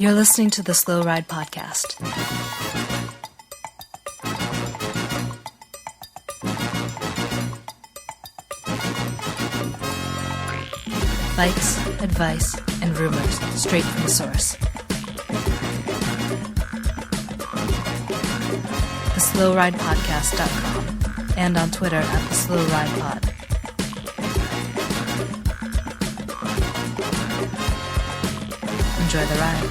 You're listening to the Slow Ride Podcast. Bikes, advice, and rumors straight from the source. TheSlowRidePodcast.com and on Twitter at TheSlowRidePod. Enjoy the ride.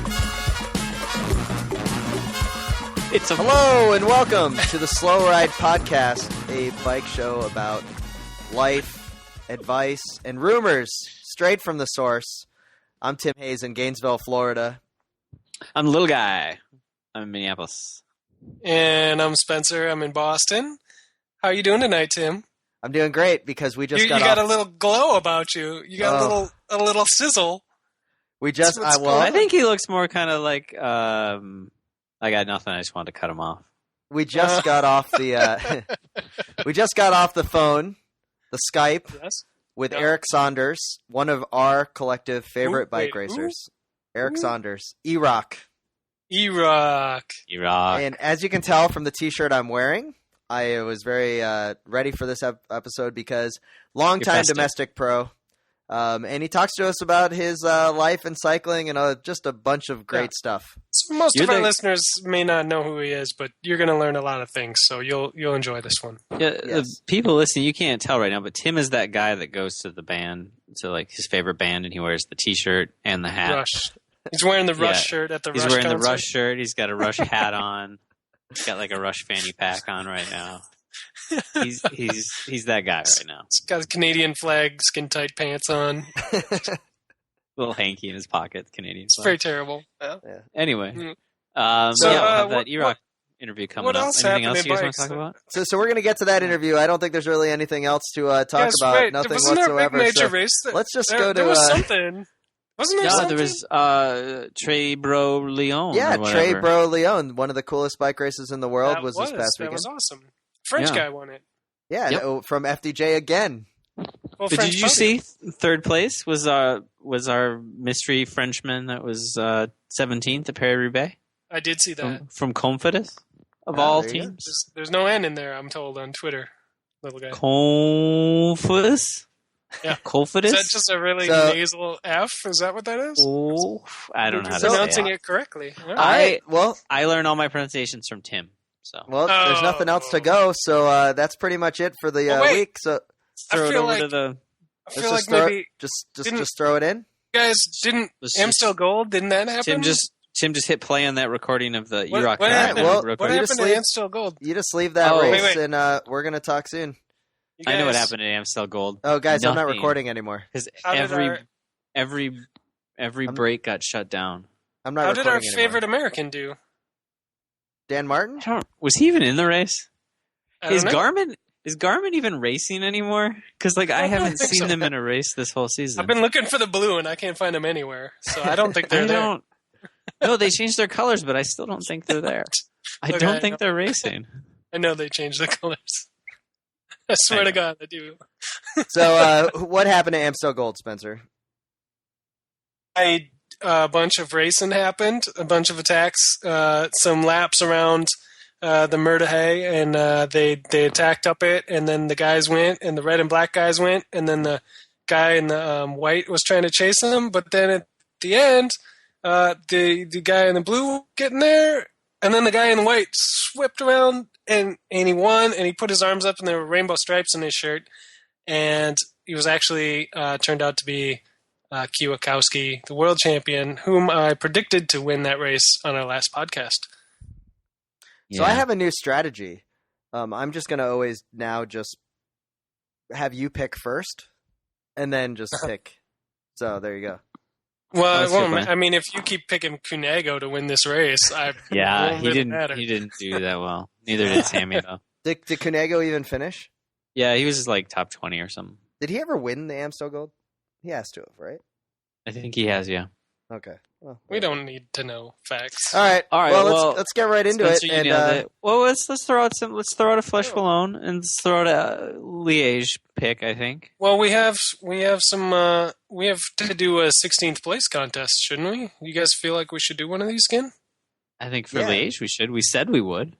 Hello and welcome to the Slow Ride Podcast, a bike show about life, advice, and rumors straight from the source. I'm Tim Hayes in Gainesville, Florida. I'm the little guy. I'm in Minneapolis. And I'm Spencer. I'm in Boston. How are you doing tonight, Tim? I'm doing great because we just got you got a little glow about you. You got a little sizzle. We just I think he looks more kind of like I got nothing. I just wanted to cut him off. We just got off the we just got off the phone, the Skype with Erik Saunders, one of our collective favorite bike racers. Erik Saunders, ERok. And as you can tell from the T-shirt I'm wearing, I was very ready for this episode because longtime domestic pro. And he talks to us about his life and cycling and just a bunch of great stuff. So most of our listeners may not know who he is, but you're going to learn a lot of things, so you'll enjoy this one. Yeah, yes. The people listening, you can't tell right now, but Tim is that guy that goes to the band, to like his favorite band, and he wears the T-shirt and the hat. Rush. He's wearing the Rush shirt at the Rush concert. He's wearing the Rush shirt. He's got a Rush hat on. He's got like a Rush fanny pack on right now. He's that guy right now. He's got a Canadian flag, skin tight pants on. Little hanky in his pocket, Canadian flag. It's very terrible. Yeah. Anyway, Mm-hmm. we'll have that ERok interview coming up. Anything else you guys want to talk about? So we're going to get to that interview. I don't think there's really anything else to talk about. Right. Nothing Wasn't whatsoever. There a big major race let's just go to. There was something. Wasn't there something? There was Tro-Bro Leon. Yeah, Tro-Bro Leon, one of the coolest bike races in the world, was this past weekend. That was awesome. French guy won it. Yeah, from FDJ again. Well, did you see third place was our mystery Frenchman that was 17th at Paris-Roubaix? I did see that. From Confidus, of all teams. There's no N in there, I'm told, on Twitter. Little guy. Confidus? Yeah. Confidus? Is that just a really nasal F? Is that what that is? Oh, I don't know how to say it. Pronouncing it correctly. I learned all my pronunciations from Tim. So there's nothing else to go, so that's pretty much it for the week. So throw it over to the. I feel like maybe just throw it in. You guys didn't Amstel Gold? Didn't that happen? Tim just hit play on that recording of the ERok. What happened to Amstel Gold? You just leave that race, and we're gonna talk soon. I know what happened at Amstel Gold. Oh, guys, I'm not recording anymore because every break got shut down. I'm not. How did our favorite American do? Dan Martin? Was he even in the race? Is Garmin even racing anymore? Because I haven't seen them in a race this whole season. I've been looking for the blue and I can't find them anywhere, so I don't think they're there. No, they changed their colors, but I still don't think they're there. I don't think they're racing. I know they changed the colors. I swear to God, I do. So, what happened to Amstel Gold, Spencer? A bunch of racing happened, a bunch of attacks, some laps around the Murdahay, and they attacked up it, and then the guys went, and the red and black guys went, and then the guy in the white was trying to chase them, but then at the end, the guy in the blue getting there, and then the guy in the white whipped around, and he won, and he put his arms up, and there were rainbow stripes in his shirt, and he was actually turned out to be Kwiatkowski, the world champion, whom I predicted to win that race on our last podcast. So I have a new strategy. I'm just going to always now just have you pick first, and then just pick. So there you go. Well, I mean, if you keep picking Cunego to win this race, he didn't do that well. Neither did Sammy though. Did Cunego even finish? Yeah, he was like top 20 or something. Did he ever win the Amstel Gold? He has to have, right? I think he has, yeah. Okay. Well, We don't need to know facts. All right. Well, let's get right into Spencer, it. you nailed it. Well, let's throw out a Fleche Wallonne and let's throw out a Liege pick. I think. Well, we have some. We have to do a 16th place contest, shouldn't we? You guys feel like we should do one of these again? I think for Liege we should. We said we would.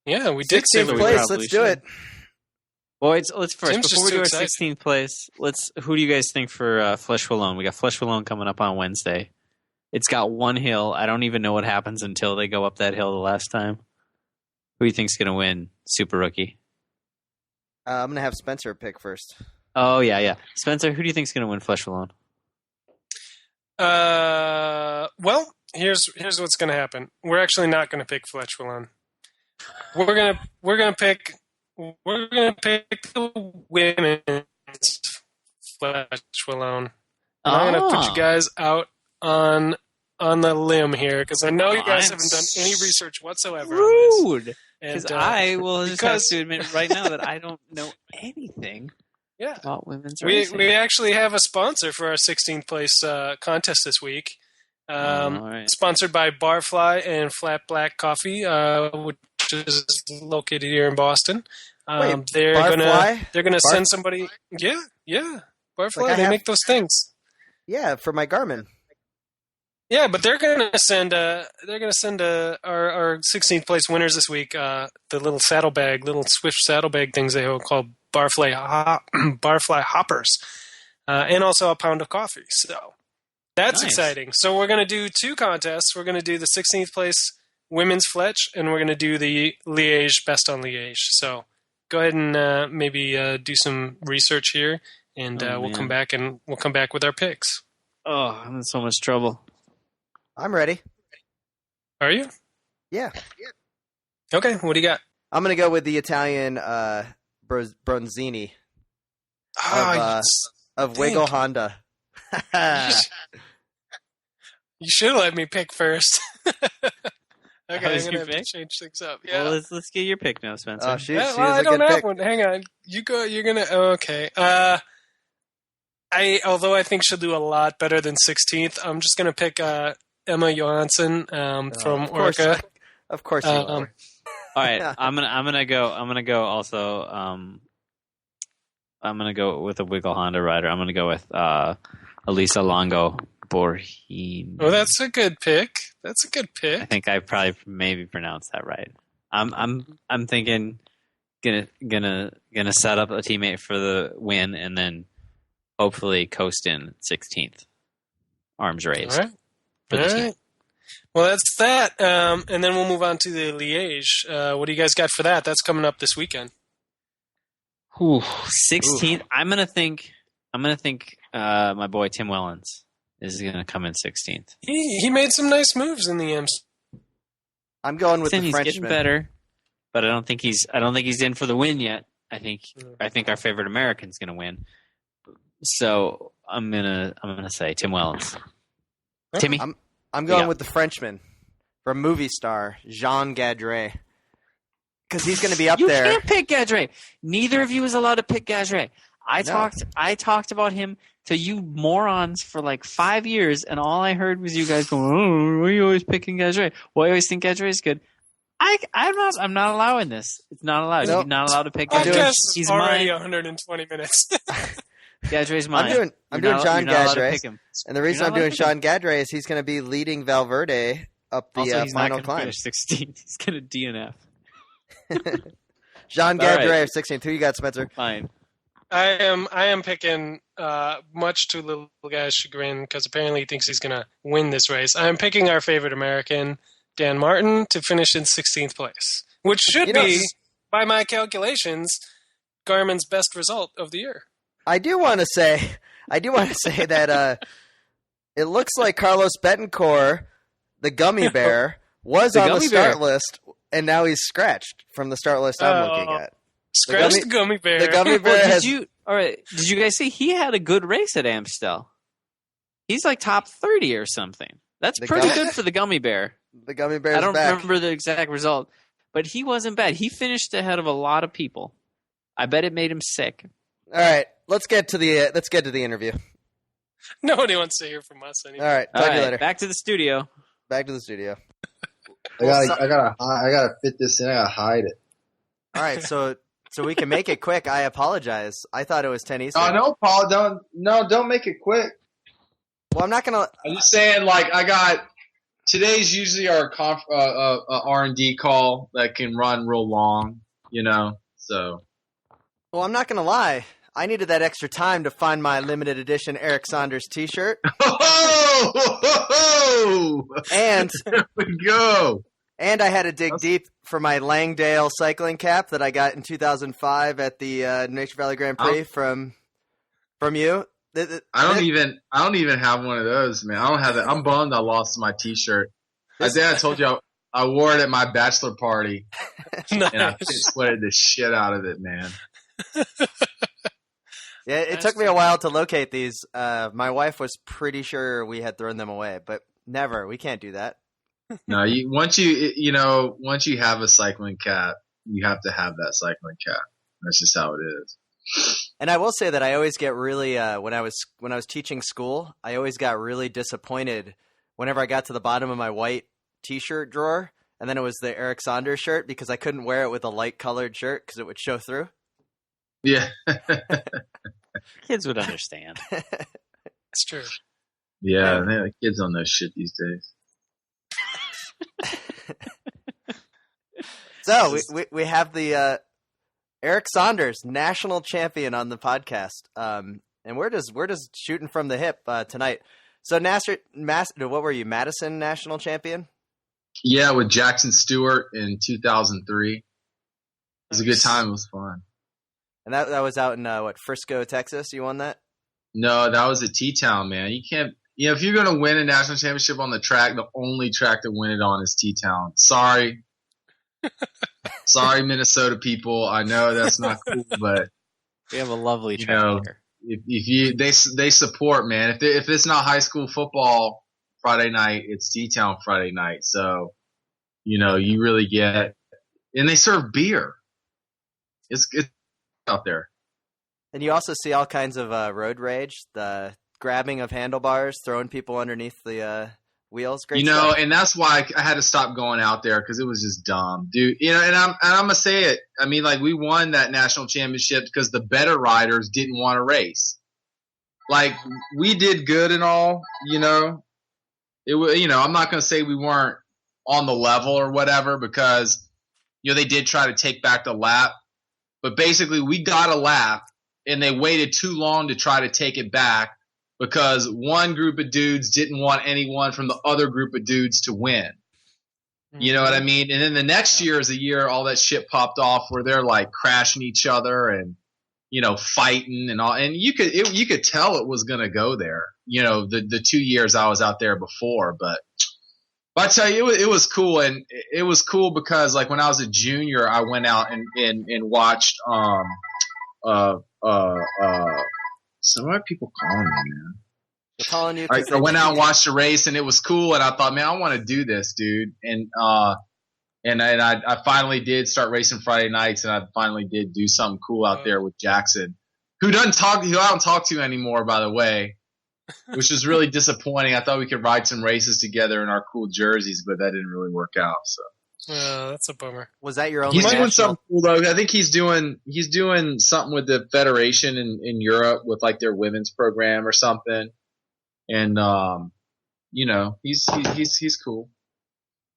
Yeah, we did say 16th we place. would. Let's do it. Well, let's first Tim's before we just do our too excited. 16th place. Who do you guys think for Fleche Wallonne? We got Fleche Wallonne coming up on Wednesday. It's got one hill. I don't even know what happens until they go up that hill the last time. Who do you think's going to win? Super Rookie. I'm gonna have Spencer pick first. Oh yeah. Spencer, who do you think's going to win Fleche Wallonne? Well, here's what's going to happen. We're actually not going to pick Fleche Wallonne. We're gonna pick the women's Fleche Wallonne. I'm going to put you guys out on the limb here because I know you guys haven't done any research whatsoever. Rude. And, Because I will just have because- to admit right now that I don't know anything Yeah. about women's We racing. actually have a sponsor for our 16th place contest this week. All right. Sponsored by Barfly and Flat Black Coffee, which is located here in Boston. Wait, they're Barfly? gonna send somebody. Yeah. Barfly. Like I they have- make those things. Yeah, for my Garmin. Yeah, but they're gonna send our 16th place winners this week. The little Swift saddlebag things they call Barfly hoppers, and also a pound of coffee. So that's Nice. exciting. So we're gonna do two contests. We're gonna do the 16th place women's Fletch, and we're gonna do the Liege Bastogne Liege. So go ahead and maybe do some research here, and Oh, we'll man. come back with our picks. Oh, I'm in so much trouble. I'm ready. Are you? Yeah. Okay. What do you got? I'm gonna go with the Italian Bronzini of Wiggle Honda. You should have let me pick first. Okay, I'm That was gonna your have to pick? change things up. Yeah. Well, let's get your pick now, Spencer. Oh, shoot. Yeah, She well, was I a don't good have pick. one. Hang on. You go. You're gonna. Okay. Although I think she'll do a lot better than 16th. I'm just gonna pick Emma Johansson from Of course. Orca. Of course you are. All right, I'm gonna go also. I'm gonna go with a Wiggle Honda rider. I'm gonna go with Elisa Longo Borghini. Oh, that's a good pick. That's a good I pick. think I probably maybe pronounced that right. I'm thinking gonna set up a teammate for the win and then hopefully coast in 16th. Arms raised. All right. For the All team. right. Well, that's that. And then we'll move on to the Liege. What do you guys got for that? That's coming up this weekend. Ooh, 16th. I'm gonna think my boy Tim Wellens is gonna come in 16th. He made some nice moves in the M's. I'm going with the He's getting Frenchman. better, but I don't think he's in for the win yet. I think our favorite American's gonna win. So I'm gonna say Tim Wellens. Timmy. I'm going Yeah. with the Frenchman from movie star Jean Gadret. Because he's going to be up You there. can't pick Gadret. Neither of you is allowed to pick Gadret. I No. talked about him to you morons for like 5 years, and all I heard was you guys going, "Oh, why are you always picking Gadret? Well, I always think Gadret is good." I'm not allowing this. It's not allowed. Nope. You're not allowed to pick I'm doing- Gadret. Podcast He's already mine. 120 minutes. Gadret's mine. I'm doing John you're not allowed to Gadret. pick him. And the reason You're I'm not doing allowed to Sean Gadret is he's going to be leading Valverde up the Also, he's not final going to climb. finish 16th. He's going to DNF. Jean All right. Gadret of 16th. Who you got, Spencer? Fine. I am picking, much to little guy's chagrin, because apparently he thinks he's going to win this race. I'm picking our favorite American, Dan Martin, to finish in 16th place, which should You know, be, by my calculations, Garmin's best result of the year. I do want to say that it looks like Carlos Betancourt, the gummy bear, was The on the gummy start bear. list, and now he's scratched from the start list I'm looking at. Scratch gummy- the gummy bear. The gummy bear Well, has did you guys see he had a good race at Amstel? He's like top 30 or something. That's The pretty gummy- good for the gummy bear. the gummy bear's I don't back. remember the exact result, but he wasn't bad. He finished ahead of a lot of people. I bet it made him sick. All right, let's get to the interview. Nobody wants to hear from us anymore. All right. Talk to you later. Back to the studio. Back to the studio. I gotta fit this in. I gotta hide it. All right. So we can make it quick. I apologize. I thought it was 10 Eastern. Oh no, Paul! Don't make it quick. Well, I'm not gonna. I'm just saying, like, today's usually our R&D call that can run real long, so. Well, I'm not gonna lie. I needed that extra time to find my limited edition Erik Saunders T-shirt. And there we go. And I had to dig deep for my Langdale cycling cap that I got in 2005 at the Nature Valley Grand Prix from you. I don't even have one of those, man. I don't have that. I'm bummed I lost my T-shirt. I think I told you I wore it at my bachelor party, Nice. and I sweated the shit out of it, man. Yeah, it took me a while to locate these. My wife was pretty sure we had thrown them away, but never. We can't do that. No, once you have a cycling cap, you have to have that cycling cap. That's just how it is. And I will say that I always get really when I was teaching school, I always got really disappointed whenever I got to the bottom of my white T-shirt drawer, and then it was the Erik Saunders shirt because I couldn't wear it with a light colored shirt because it would show through. Yeah. Kids would understand. That's true. Yeah, the kids don't know shit these days. So we have the Erik Saunders, national champion, on the podcast, and we're just shooting from the hip tonight. So what were you, Madison national champion? Yeah, with Jackson Stewart in 2003. It was a good time. It was fun. And that was out in Frisco, Texas. You won that? No, that was at T-Town, man. You can't. If you're gonna win a national championship on the track, the only track to win it on is T-Town. Sorry, Minnesota people. I know that's not cool, but We have a lovely track here. If they support, man. If it's not high school football Friday night, it's T-Town Friday night. So, you really get, and they serve beer. It's out there. And you also see all kinds of road rage, the grabbing of handlebars, throwing people underneath the wheels. Great stuff. And that's why I had to stop going out there because it was just dumb, dude. And I'm gonna say it. I mean, like, we won that national championship because the better riders didn't want to race. Like, we did good and all, It was, I'm not gonna say we weren't on the level or whatever because they did try to take back the lap, but basically we got a lap and they waited too long to try to take it back because one group of dudes didn't want anyone from the other group of dudes to win. You know what I mean? And then the next year is the year all that shit popped off where they're like crashing each other and, fighting and all. And you could tell it was going to go there, the 2 years I was out there before. But I tell you, it was cool. And it was cool because, like, when I was a junior, I went out and watched, so what are people calling me, man? They're calling you. I went out and watched the race, and it was cool. And I thought, man, I want to do this, dude. And I finally did start racing Friday nights, and I finally did do something cool out there with Jackson, who I don't talk to anymore, by the way, which is really disappointing. I thought we could ride some races together in our cool jerseys, but that didn't really work out. So. That's a bummer. Was that your only? He's doing something cool though. I think he's doing something with the federation in Europe with like their women's program or something. And he's cool.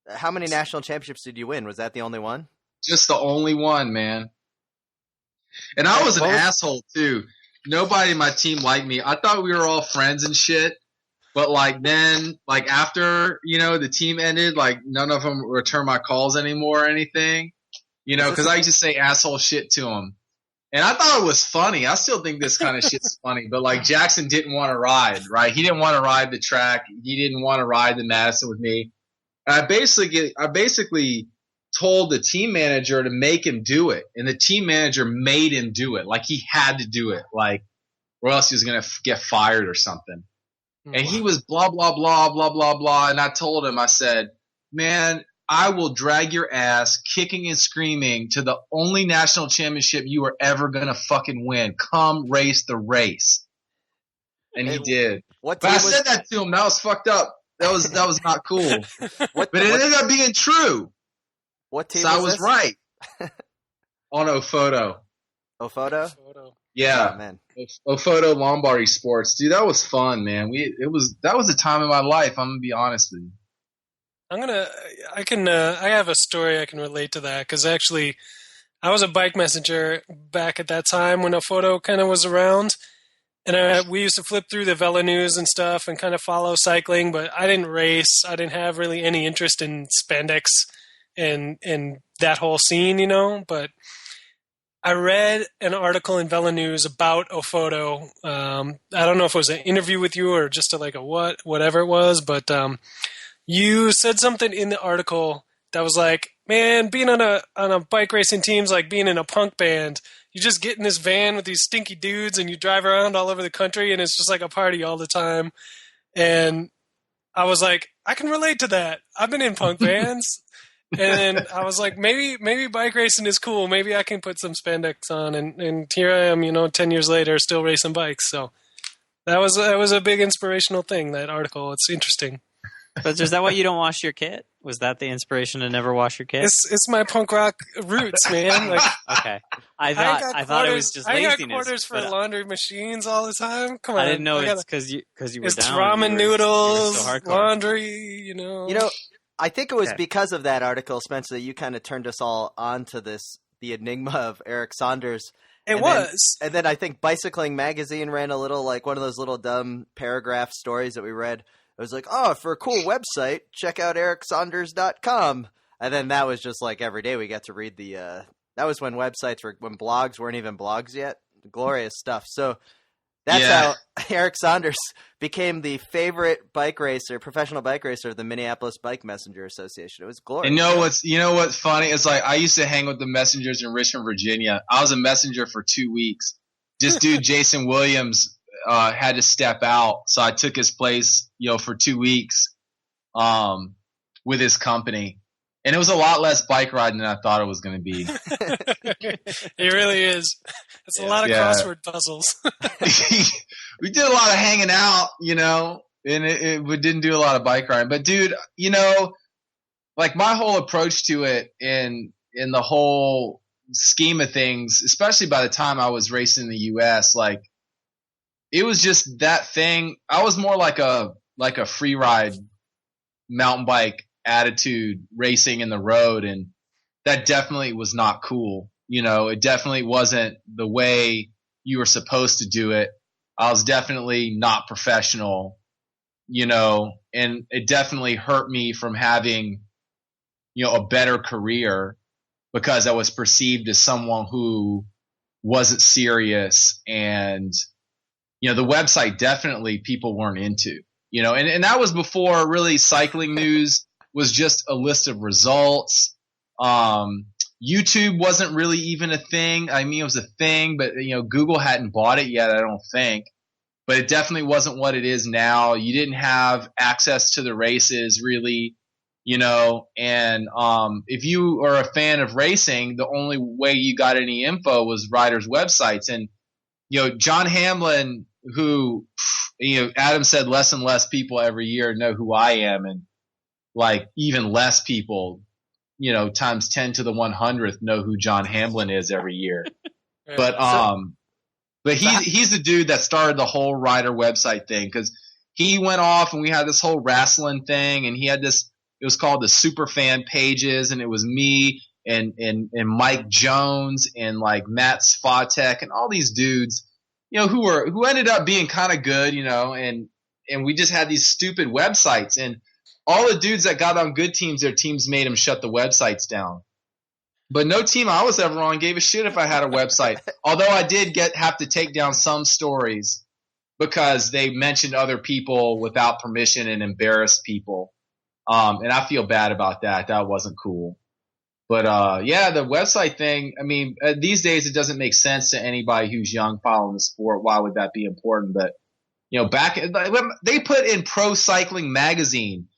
How many national championships did you win? Was that the only one? Just the only one, man. And I was an asshole too. Nobody in my team liked me. I thought we were all friends and shit. But, like, then, like, after, the team ended, like, none of them return my calls anymore or anything, because I used to say asshole shit to them. And I thought it was funny. I still think this kind of shit's funny. But, like, Jackson didn't want to ride, right? He didn't want to ride the track. He didn't want to ride the Madison with me. And I basically told the team manager to make him do it. And the team manager made him do it. Like, he had to do it. Like, or else he was going to get fired or something. And he was blah, blah, blah, blah, blah, blah. And I told him, I said, man, I will drag your ass kicking and screaming to the only national championship you are ever going to fucking win. Come race the race. And he did. What But I said that to him. That was fucked up. That was not cool. But it ended up being true. What team? So I was right. On Ofoto. Ofoto? Yeah, oh, man. Ofoto Lombardy Sports, dude. That was fun, man. That was a time in my life. I'm gonna be honest with you. I have a story I can relate to that because actually, I was a bike messenger back at that time when Ofoto kind of was around, and we used to flip through the Velo News and stuff and kind of follow cycling. But I didn't race. I didn't have really any interest in spandex and that whole scene, But I read an article in Velo News about Ofoto. I don't know if it was an interview with you or just whatever it was, but you said something in the article that was like, man, being on a bike racing team's like being in a punk band. You just get in this van with these stinky dudes and you drive around all over the country and it's just like a party all the time. And I was like, I can relate to that. I've been in punk bands. And I was like, maybe bike racing is cool. Maybe I can put some spandex on. And here I am, 10 years later, still racing bikes. So that was a big inspirational thing, that article. It's interesting. But is that why you don't wash your kit? Was that the inspiration to never wash your kit? It's my punk rock roots, man. Like, okay, I thought it was just laziness. I got quarters for laundry machines all the time. Come on, I didn't know it's because you were it's down. Ramen noodles, so laundry. I think it was because of that article, Spencer, that you kind of turned us all onto the enigma of Erik Saunders. And then I think Bicycling Magazine ran a little, like one of those little dumb paragraph stories that we read. It was like, oh, for a cool website, check out ericsaunders.com. And then that was just like every day we got to read that was when when blogs weren't even blogs yet. Glorious stuff. So that's how Erik Saunders became the favorite professional bike racer of the Minneapolis Bike Messenger Association. It was glorious. You know what's funny? It's like I used to hang with the messengers in Richmond, Virginia. I was a messenger for 2 weeks. This dude, Jason Williams, had to step out, so I took his place, for 2 weeks, with his company, and it was a lot less bike riding than I thought it was going to be. It really is. It's a lot of crossword puzzles. We did a lot of hanging out, and we didn't do a lot of bike riding. But dude, like my whole approach to it in the whole scheme of things, especially by the time I was racing in the US, like, it was just that thing. I was more like a free ride mountain bike attitude racing in the road. And that definitely was not cool. It definitely wasn't the way you were supposed to do it. I was definitely not professional, and it definitely hurt me from having, a better career because I was perceived as someone who wasn't serious, and the website definitely people weren't into, and that was before really cycling news was just a list of results. YouTube wasn't really even a thing. I mean, it was a thing, but Google hadn't bought it yet, I don't think. But it definitely wasn't what it is now. You didn't have access to the races really, and if you are a fan of racing, the only way you got any info was riders' websites. And John Hamlin, who, Adam said less and less people every year know who I am, and like even less people, times 10 to the 100th know who John Hamlin is every year. But he's the dude that started the whole rider website thing, because he went off and we had this whole wrestling thing, and he had this, it was called the Super Fan Pages, and it was me and Mike Jones and like Matt Svatek and all these dudes, who ended up being kind of good, and we just had these stupid websites, and all the dudes that got on good teams, their teams made them shut the websites down. But no team I was ever on gave a shit if I had a website. Although I did have to take down some stories because they mentioned other people without permission and embarrassed people. And I feel bad about that. That wasn't cool. But the website thing, I mean, these days it doesn't make sense to anybody who's young following the sport. Why would that be important? But, back they put in Pro Cycling Magazine,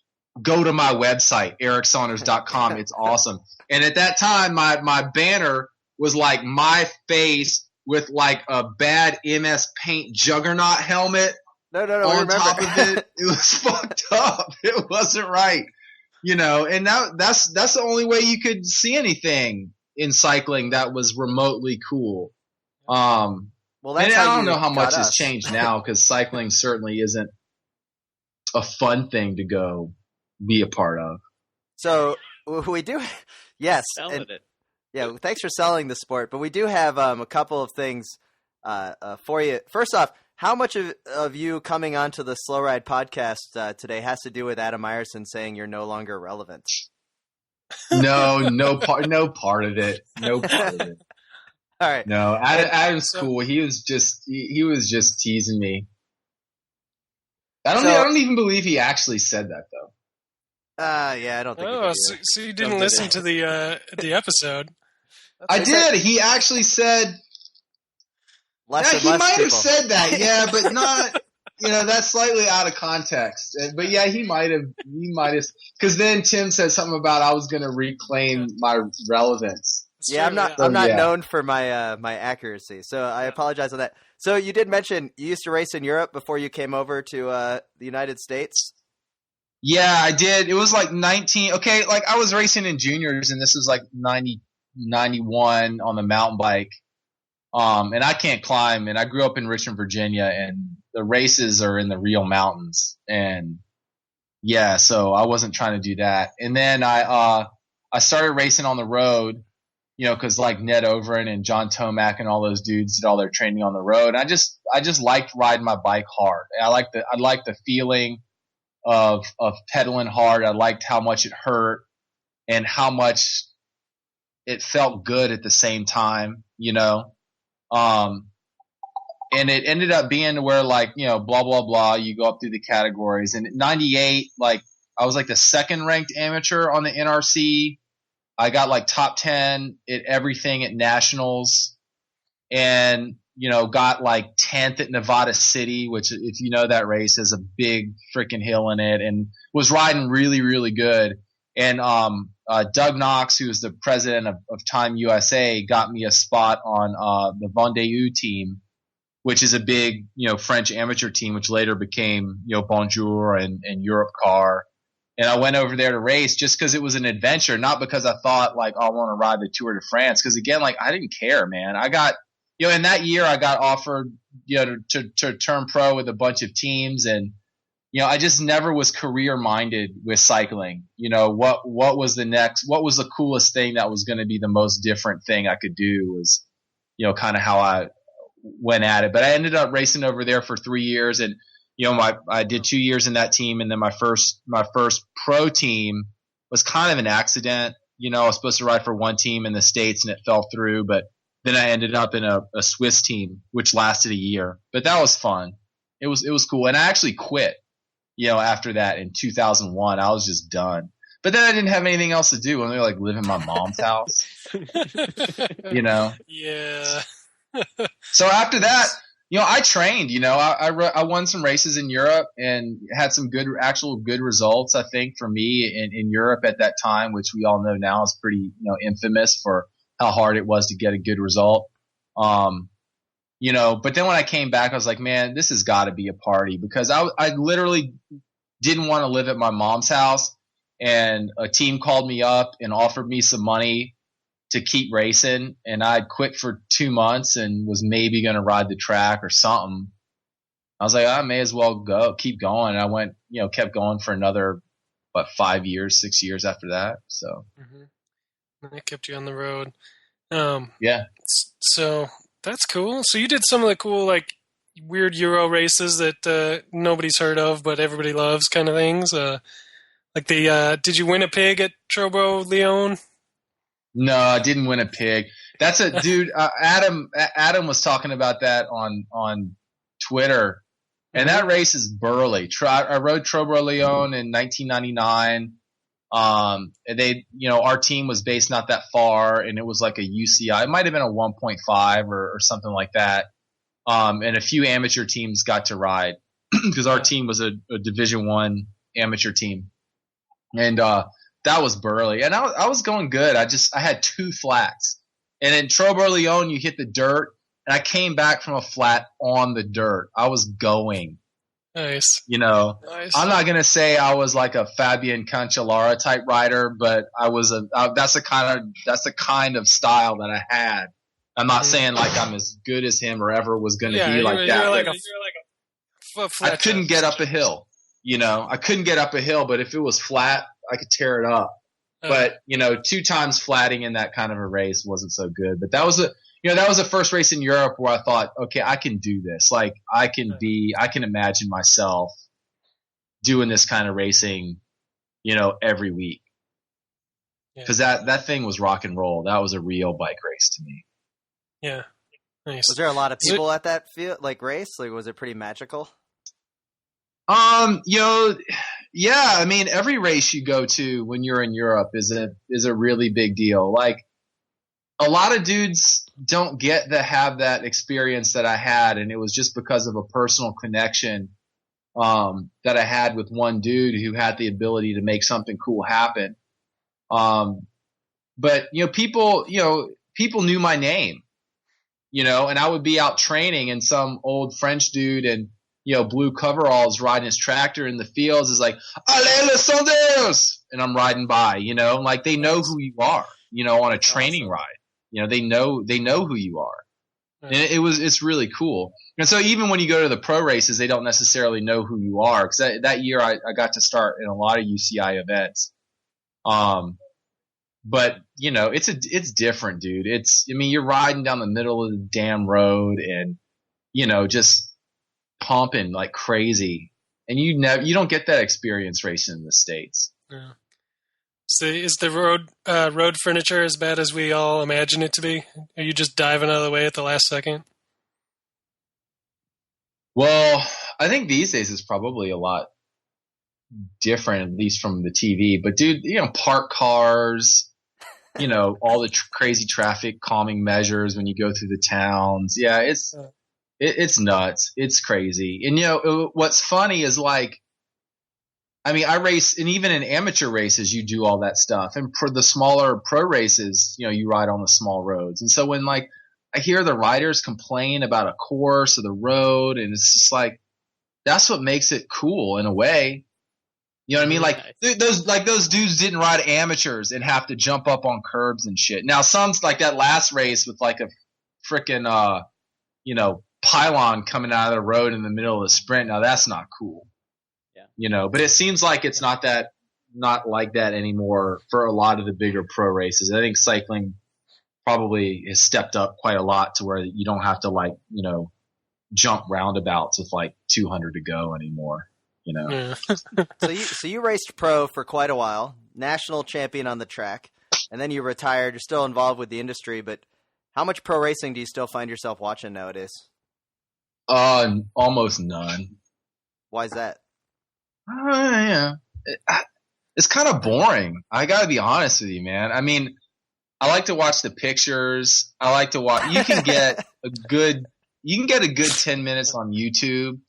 go to my website, ericsaunders.com. It's awesome. And at that time, my banner was like my face with like a bad MS Paint Juggernaut helmet No. On top of it, it was fucked up. It wasn't right. And that's the only way you could see anything in cycling that was remotely cool. Well, that's and how I don't you know how much got has us. changed now because cycling certainly isn't a fun thing to go be a part of. So we do, yes. Selling And, it. yeah, thanks for selling the sport. But we do have a couple of things for you. First off, how much of you coming onto the Slow Ride podcast today has to do with Adam Meyerson saying you're no longer relevant? No part of it. No part of it. All right. No, Adam's cool. He was just teasing me. I don't even believe he actually said that though. Yeah, I don't think. Oh, so you didn't listen to the episode? I did. He actually said. He might have said that. Yeah, but not. That's slightly out of context. But yeah, he might have. Because then Tim said something about I was going to reclaim my relevance. Yeah, I'm not known for my my accuracy, so I apologize on that. So you did mention you used to race in Europe before you came over to the United States. Yeah, I did. It was like 19. Okay, like I was racing in juniors, and this was like 90, 91 on the mountain bike. And I can't climb, and I grew up in Richmond, Virginia, and the races are in the real mountains. And yeah, so I wasn't trying to do that. And then I started racing on the road, cause like Ned Overend and John Tomac and all those dudes did all their training on the road. I just liked riding my bike hard. I liked the feeling of pedaling hard. I liked how much it hurt and how much it felt good at the same time, and it ended up being where blah, blah, blah, you go up through the categories. And at 98, I was the second ranked amateur on the NRC. I got top 10 at everything at nationals and, got 10th at Nevada City, which if you know that race has a big freaking hill in it, and was riding really, really good. And, Doug Knox, who was the president of Time USA, got me a spot on, the Vendée team, which is a big, French amateur team, which later became, Bonjour and Europe Car. And I went over there to race just because it was an adventure, not because I thought I want to ride the Tour de France. Because again, I didn't care, man. I got, in that year I got offered, to turn pro with a bunch of teams, and I just never was career minded with cycling. What was the coolest thing that was going to be the most different thing I could do was, kind of how I went at it. But I ended up racing over there for 3 years, and I did 2 years in that team, and then my first pro team was kind of an accident. I was supposed to ride for one team in the States, and it fell through. But then I ended up in a Swiss team, which lasted a year. But that was fun. It was cool, and I actually quit. After that in 2001, I was just done. But then I didn't have anything else to do. I only live in my mom's house. Yeah. So after that, I trained. I won some races in Europe and had some good results. I think for me in Europe at that time, which we all know now is pretty infamous for how hard it was to get a good result. But then when I came back, I was like, man, this has got to be a party, because I literally didn't want to live at my mom's house, and a team called me up and offered me some money to keep racing, and I quit for 2 months and was maybe going to ride the track or something. I was like, I may as well keep going. And I went, kept going for another, 5 years, 6 years after that. So that kept you on the road. Yeah. So that's cool. So you did some of the cool, weird Euro races that nobody's heard of, but everybody loves, kind of things. Did you win a pig at Tro-Bro Leon? No, I didn't win a pig. That's a dude. Adam was talking about that on Twitter, and that race is burly. I rode Tro-Bro Leon in 1999. Our team was based not that far, and it was like a UCI. It might have been a 1.5 or something like that. And a few amateur teams got to ride because our team was a Division I amateur team. And, that was burly. And I was going good. I had 2 flats. And in Tro-Bro Leon, you hit the dirt, and I came back from a flat on the dirt. I was going. Nice. Nice. I'm not gonna say I was like a Fabian Cancellara type rider, but I was that's the kind of style that I had. I'm not saying like I'm as good as him or ever was gonna be like that. You're like I couldn't get up a hill. I couldn't get up a hill, but if it was flat, I could tear it up. But 2 times flatting in that kind of a race wasn't so good. But that was the first race in Europe where I thought, okay, I can do this. Like I can imagine myself doing this kind of racing, every week. Because that thing was rock and roll. That was a real bike race to me. Yeah. Nice. Was there a lot of people at that race? Like, was it pretty magical? Yeah. I mean, every race you go to when you're in Europe is a really big deal. Like, a lot of dudes don't get to have that experience that I had, and it was just because of a personal connection that I had with one dude who had the ability to make something cool happen. But people knew my name, and I would be out training, and some old French dude and blue coveralls riding his tractor in the fields is like, "Allez les Saunders!" and I'm riding by, like they know who you are, on a training ride. They know who you are. And it's really cool. And so even when you go to the pro races, they don't necessarily know who you are. Cause that year I got to start in a lot of UCI events. But it's different, dude. You're riding down the middle of the damn road and, just pumping like crazy. And you don't get that experience racing in the States. Yeah. So is the road furniture as bad as we all imagine it to be? Are you just diving out of the way at the last second? Well, I think these days it's probably a lot different, at least from the TV. But dude, park cars, all the crazy traffic calming measures when you go through the towns. Yeah, it's nuts. It's crazy. And what's funny is like, I race, and even in amateur races, you do all that stuff. And for the smaller pro races, you ride on the small roads. And so when like I hear the riders complain about a course or the road, and it's just like, that's what makes it cool in a way. You know what I mean? Like those dudes didn't ride amateurs and have to jump up on curbs and shit. Now some like that last race with like a frickin' pylon coming out of the road in the middle of the sprint. Now that's not cool. Yeah. But it seems like it's not like that anymore for a lot of the bigger pro races. I think cycling probably has stepped up quite a lot to where you don't have to jump roundabouts with like 200 to go anymore. Yeah. So you raced pro for quite a while, national champion on the track, and then you retired. You're still involved with the industry, but how much pro racing do you still find yourself watching nowadays? Almost none. Why is that? Yeah. It's kind of boring. I gotta be honest with you, man. I like to watch the pictures. I like to watch. You can get a good 10 minutes on YouTube,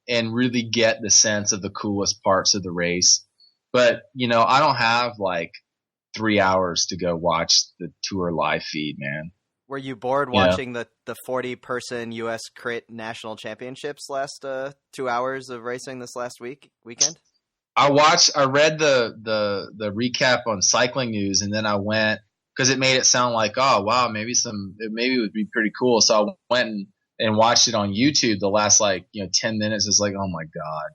and really get the sense of the coolest parts of the race. But, I don't have like 3 hours to go watch the Tour live feed, man. Were you bored watching the 40-person U.S. Crit National Championships last 2 hours of racing this last weekend? I read the recap on Cycling News, and then I went because it made it sound like, oh wow, maybe it would be pretty cool. So I went and watched it on YouTube. The last 10 minutes is like, oh my god,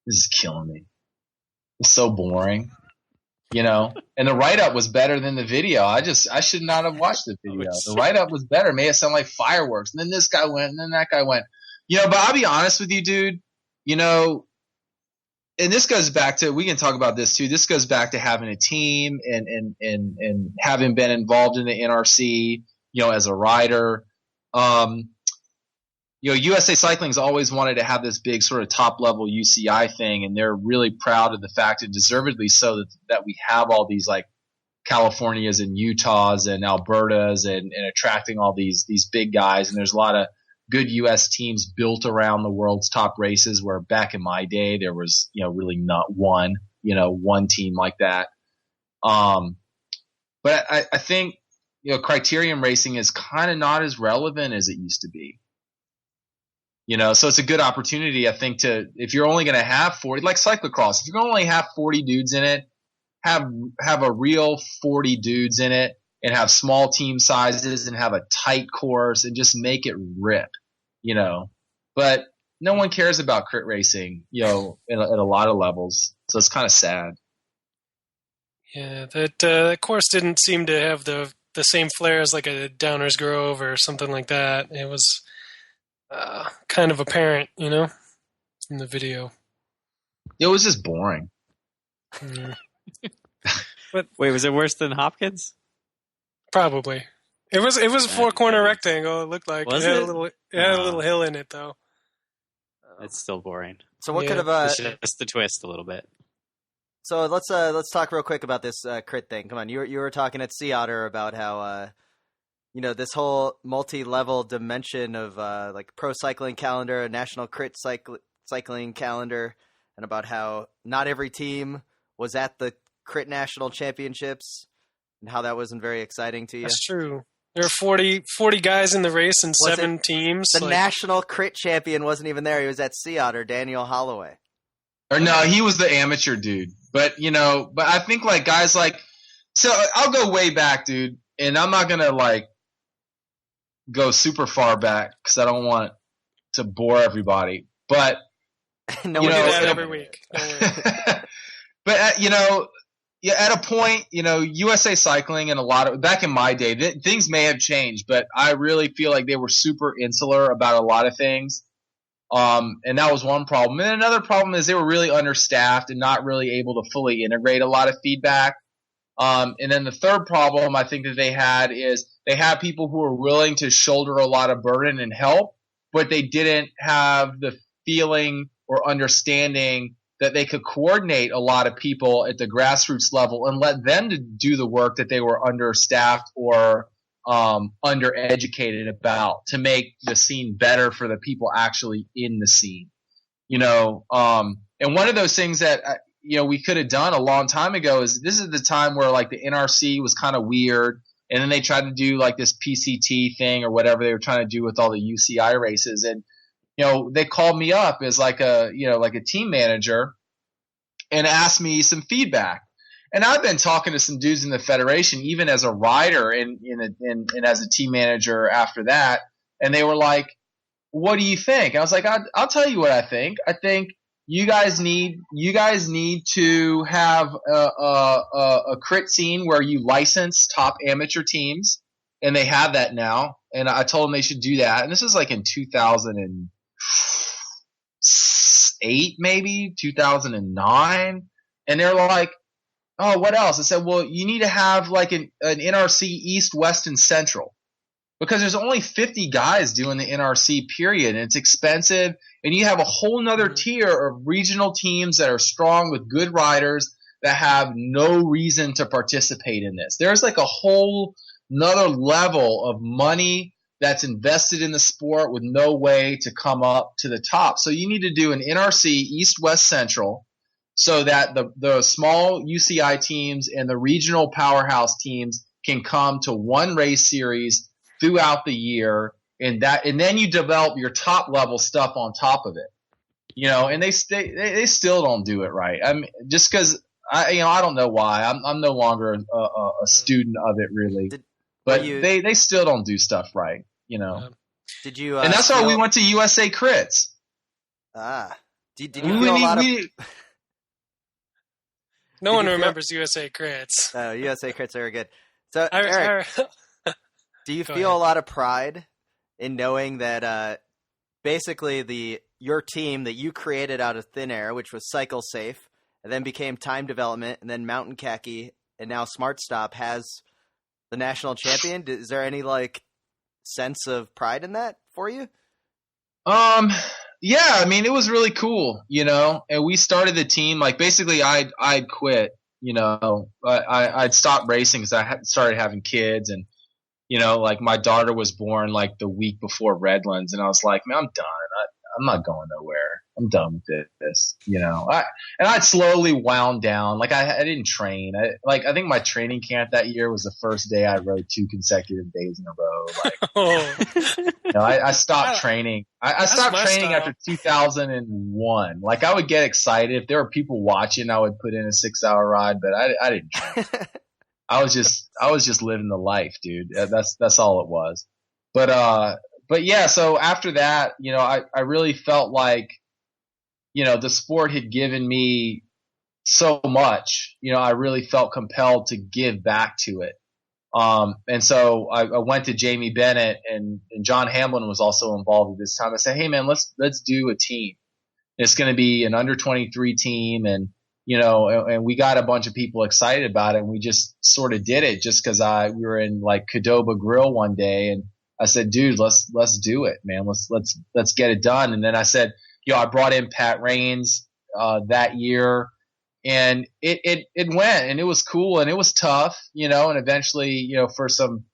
this is killing me. It's so boring. And the write-up was better than the video. I should not have watched the video. The write-up was better. Made it sound like fireworks. And then this guy went, and then that guy went. But I'll be honest with you, dude. And this goes back to, we can talk about this too. This goes back to having a team and having been involved in the NRC, as a rider. USA Cycling's always wanted to have this big sort of top-level UCI thing, and they're really proud of the fact, and deservedly so, that we have all these like Californias and Utahs and Albertas and attracting all these big guys. And there's a lot of good U.S. teams built around the world's top races, where back in my day there was really not one team like that. But I think criterium racing is kind of not as relevant as it used to be. So it's a good opportunity, I think, if you're only going to have 40, like cyclocross, if you're going to only have 40 dudes in it, have a real 40 dudes in it and have small team sizes and have a tight course and just make it rip, But no one cares about crit racing, at a lot of levels. So it's kind of sad. Yeah, that course didn't seem to have the same flair as like a Downers Grove or something like that. It was kind of apparent, in the video. It was just boring. Mm. But wait, was it worse than Hopkins? Probably. It was a 4-corner rectangle. It looked like Was it had it? a little hill in it though. It's still boring. So what Yeah. could have? It's just the twist a little bit. So let's talk real quick about this crit thing. Come on, you were talking at Sea Otter about how this whole multi-level dimension of like pro cycling calendar, a national crit cycling calendar, and about how not every team was at the crit national championships, and how that wasn't very exciting to you. That's true. There were 40 guys in the race and 7 teams. The national crit champion wasn't even there. He was at Sea Otter, Daniel Holloway. Or no, he was the amateur dude. But, but I think like guys so I'll go way back, dude. And I'm not going to go super far back because I don't want to bore everybody. But, No, we do one knows that that. every week. Don't worry. but, at a point, USA Cycling and back in my day, things may have changed, but I really feel like they were super insular about a lot of things. And that was one problem. And another problem is they were really understaffed and not really able to fully integrate a lot of feedback. And then the third problem I think that they had is they had people who were willing to shoulder a lot of burden and help, but they didn't have the feeling or understanding that they could coordinate a lot of people at the grassroots level and let them to do the work that they were understaffed or undereducated about to make the scene better for the people actually in the scene. And one of those things that we could have done a long time ago is this is the time where like the NRC was kind of weird, and then they tried to do like this PCT thing or whatever they were trying to do with all the UCI races, and they called me up as like a team manager and asked me some feedback. And I've been talking to some dudes in the federation, even as a rider and as a team manager after that. And they were like, what do you think? And I was like, I'll tell you what I think. I think you guys need to have a crit scene where you license top amateur teams. And they have that now. And I told them they should do that. And this was like in 2008, maybe 2009. And they're like, oh, what else? I said, well, you need to have like an NRC East, West, and Central, because there's only 50 guys doing the NRC period, and it's expensive. And you have a whole nother tier of regional teams that are strong with good riders that have no reason to participate in this. There's like a whole nother level of money that's invested in the sport with no way to come up to the top. So you need to do an NRC East, West, Central, so that the small UCI teams and the regional powerhouse teams can come to one race series throughout the year, and then you develop your top level stuff on top of it. And they still don't do it right. I mean, just because I don't know why. I'm no longer a student of it really, but they still don't do stuff right. Did you? And that's why we went to USA Crits. Did you feel a lot of? No one remembers USA Crits. USA Crits are good. So, Erik, do you feel a lot of pride in knowing that basically your team that you created out of thin air, which was Cycle Safe, and then became Time Development, and then Mountain Khaki, and now Smart Stop has the national champion? Is there any sense of pride in that for you? Yeah, I mean, it was really cool, and we started the team, basically I'd quit, I'd stopped racing because I started having kids, and, my daughter was born the week before Redlands, and I was like, man, I'm done. I'm not going nowhere. I'm done with this, I'd slowly wound down. Like I didn't train. I think my training camp that year was the first day I rode 2 consecutive days in a row. Like, I stopped training. I stopped training after 2001. Like I would get excited if there were people watching. I would put in a 6-hour ride, but I didn't train. I was just living the life, dude. That's all it was. But yeah, so after that, I really felt like, the sport had given me so much, I really felt compelled to give back to it. And so I went to Jamie Bennett and John Hamlin was also involved at this time. I said, hey man, let's do a team. It's going to be an under 23 team. And, and we got a bunch of people excited about it. And we just sort of did it just cause we were in like Qdoba Grill one day and I said, dude, let's do it, man. Let's get it done. And then I said, I brought in Pat Raines, that year and it went and it was cool and it was tough, and eventually, for some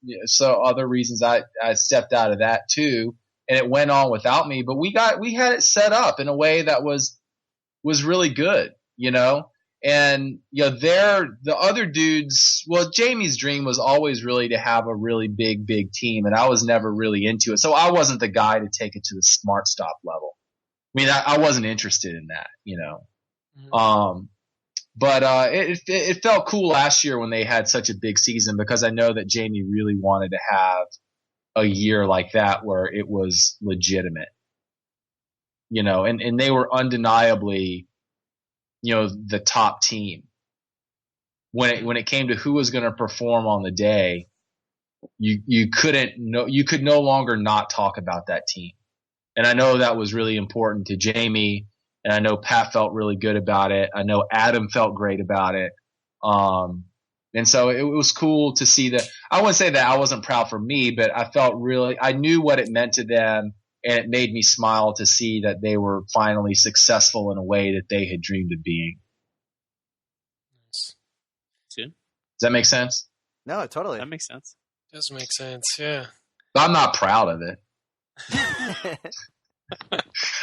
other reasons, I stepped out of that too and it went on without me, but we had it set up in a way that was really good, and, the other dudes, well, Jamie's dream was always really to have a really big team and I was never really into it. So I wasn't the guy to take it to the smart stop level. I mean, I wasn't interested in that, Mm-hmm. But it felt cool last year when they had such a big season because I know that Jamie really wanted to have a year like that where it was legitimate, and they were undeniably, the top team. When it came to who was going to perform on the day, you could no longer not talk about that team. And I know that was really important to Jamie. And I know Pat felt really good about it. I know Adam felt great about it. And so it was cool to see that. I wouldn't say that I wasn't proud for me, but I knew what it meant to them. And it made me smile to see that they were finally successful in a way that they had dreamed of being. Nice. Does that make sense? No, totally. That makes sense. Does make sense, yeah. But I'm not proud of it.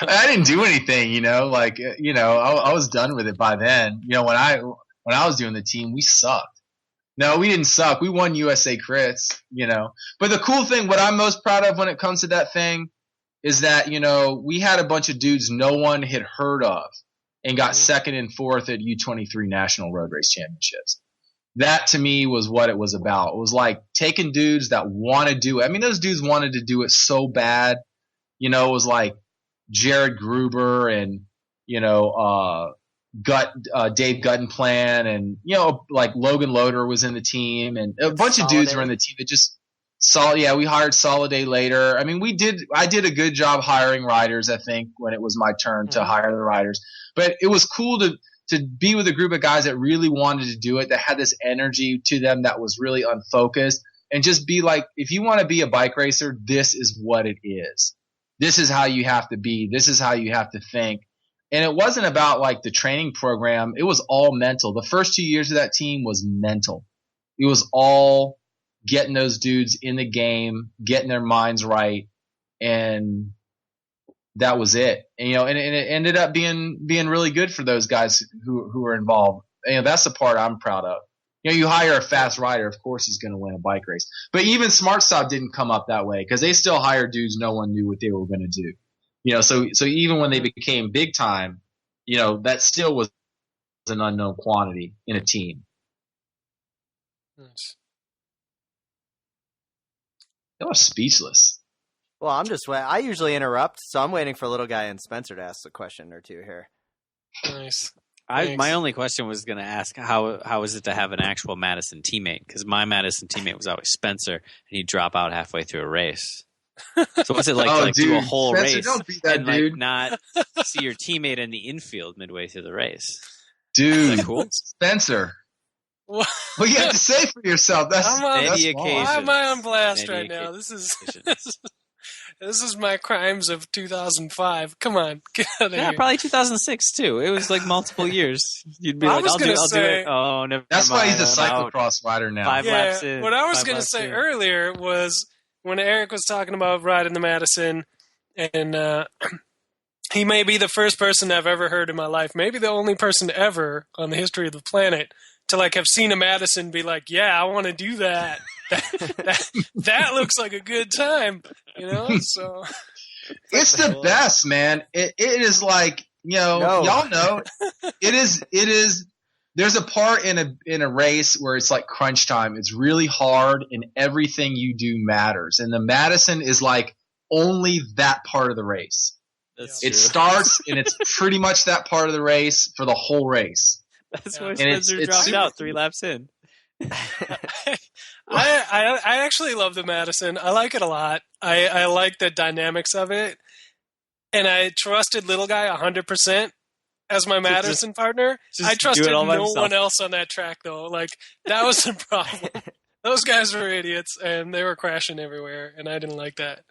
I didn't do anything, I was done with it by then. When I was doing the team, we sucked. No, we didn't suck. We won USA Crits, But the cool thing, what I'm most proud of when it comes to that thing is that, we had a bunch of dudes no one had heard of and got second and fourth at U23 National Road Race Championships. That to me was what it was about. It was like taking dudes that want to do it. I mean, those dudes wanted to do it so bad. It was like Jared Gruber and, Dave Guttenplan and, like Logan Loader was in the team and a bunch of dudes were in the team that just saw, we hired Soliday later. I mean, I did a good job hiring riders, I think, when it was my turn to hire the riders, but it was cool to be with a group of guys that really wanted to do it, that had this energy to them that was really unfocused and just be like, if you want to be a bike racer, this is what it is. This is how you have to be. This is how you have to think. And it wasn't about like the training program. It was all mental. The first 2 years of that team was mental. It was all getting those dudes in the game, getting their minds right. And that was it. And, and it ended up being really good for those guys who were involved. That's the part I'm proud of. You hire a fast rider, of course he's going to win a bike race. But even Smart Stop didn't come up that way because they still hired dudes no one knew what they were going to do. So even when they became big time, that still was an unknown quantity in a team. Nice. That was speechless. Well, I usually interrupt, so I'm waiting for little guy and Spencer to ask a question or two here. Nice. My only question was going to ask how is it to have an actual Madison teammate? Because my Madison teammate was always Spencer, and he'd drop out halfway through a race. So what's it like do a whole Spencer, race don't be that and dude. like not see your teammate in the infield midway through the race? Dude, is that cool? Spencer. What do you have to say for yourself? That's occasion. Why am I on blast right Any now? This is my crimes of 2005. Come on, get out of here. Yeah, probably 2006 too. It was like multiple years. You'd be like, I'll do it. Oh, never. That's mind. why he's a cyclocross rider now. 5 laps in. What I was going to say earlier was when Erik was talking about riding the Madison and he may be the first person I've ever heard in my life, maybe the only person ever on the history of the planet to like have seen a Madison be like, yeah, I want to do that. That looks like a good time, you know? So it's the best, man. It is like, you know, y'all know it is. There's a part in a race where it's like crunch time. It's really hard and everything you do matters. And the Madison is like only that part of the race. It starts and it's pretty much that part of the race for the whole race. That's why Spencer dropped out 3 laps in. I actually love the Madison. I like it a lot. I like the dynamics of it. And I trusted Little Guy 100% as my Madison partner. I trusted no one else on that track, though. Like, that was the problem. Those guys were idiots, and they were crashing everywhere, and I didn't like that.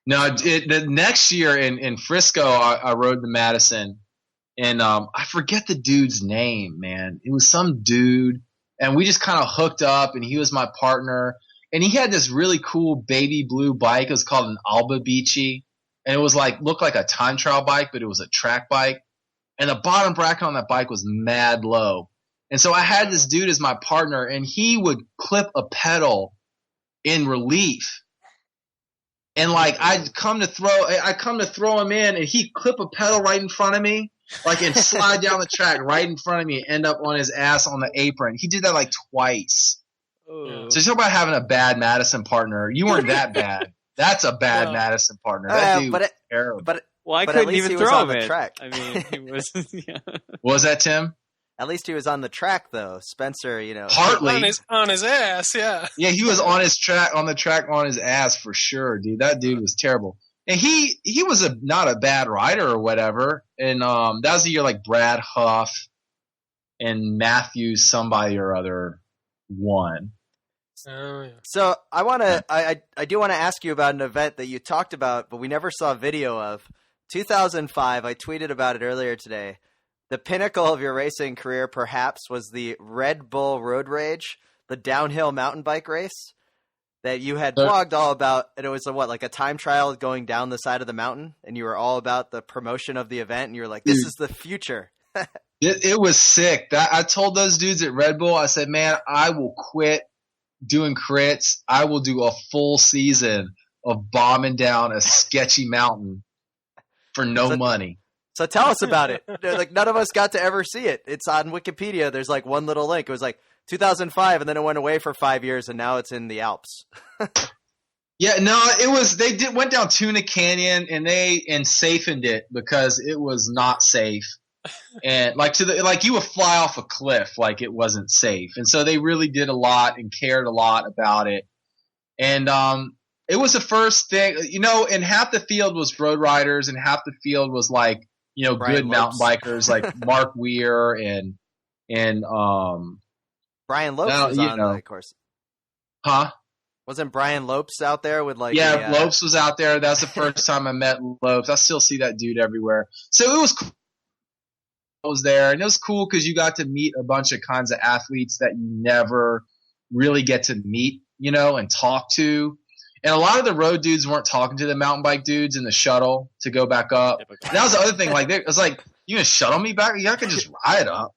No, the next year in Frisco, I rode the Madison, and I forget the dude's name, man. It was some dude, and we just kind of hooked up, and he was my partner. And he had this really cool baby blue bike. It was called an Alba Beachy, and it was like looked like a time trial bike, but it was a track bike. And the bottom bracket on that bike was mad low. And so I had this dude as my partner, and he would clip a pedal in relief. And like I'd come to throw him in, and he'd clip a pedal right in front of me, like and slide down the track right in front of me and end up on his ass on the apron. He did that like twice. So you talk about having a bad Madison partner. You weren't that bad. That's a bad Madison partner. That dude was terrible. Well, I couldn't even throw him in. Track. I mean, he was. Yeah. What was that, Tim? At least he was on the track, though. Spencer, you know, partly on his ass, yeah. Yeah, he was on the track on his ass for sure, dude. That dude was terrible, and he was not a bad rider or whatever. And that was the year like Brad Huff and Matthew somebody or other won. Oh, yeah. So I do want to ask you about an event that you talked about, but we never saw video of. 2005. I tweeted about it earlier today. The pinnacle of your racing career, perhaps, was the Red Bull Road Rage, the downhill mountain bike race that you had blogged all about. And it was like a time trial going down the side of the mountain, and you were all about the promotion of the event, and you were like, "This is the future." It was sick. I told those dudes at Red Bull, I said, "Man, I will quit doing crits. I will do a full season of bombing down a sketchy mountain for no money." So tell us about it. Like, none of us got to ever see it. It's on Wikipedia. There's like one little link. It was like 2005, and then it went away for 5 years, and now it's in the Alps. Yeah, no, it was. They went down Tuna Canyon, and safened it because it was not safe, and like you would fly off a cliff, like it wasn't safe, and so they really did a lot and cared a lot about it, and it was the first thing, you know, and half the field was road riders, and half the field was like, you know, Brian good Lopes. mountain bikers like Mark Weir and Brian Lopes was on the course. Huh? Wasn't Brian Lopes out there with like? Yeah, Lopes was out there. That's the first time I met Lopes. I still see that dude everywhere. So it was cool. I was there, and it was cool because you got to meet a bunch of kinds of athletes that you never really get to meet, you know, and talk to. And a lot of the road dudes weren't talking to the mountain bike dudes in the shuttle to go back up. And that was the other thing. Like, it was like, you gonna shuttle me back? You can just ride up.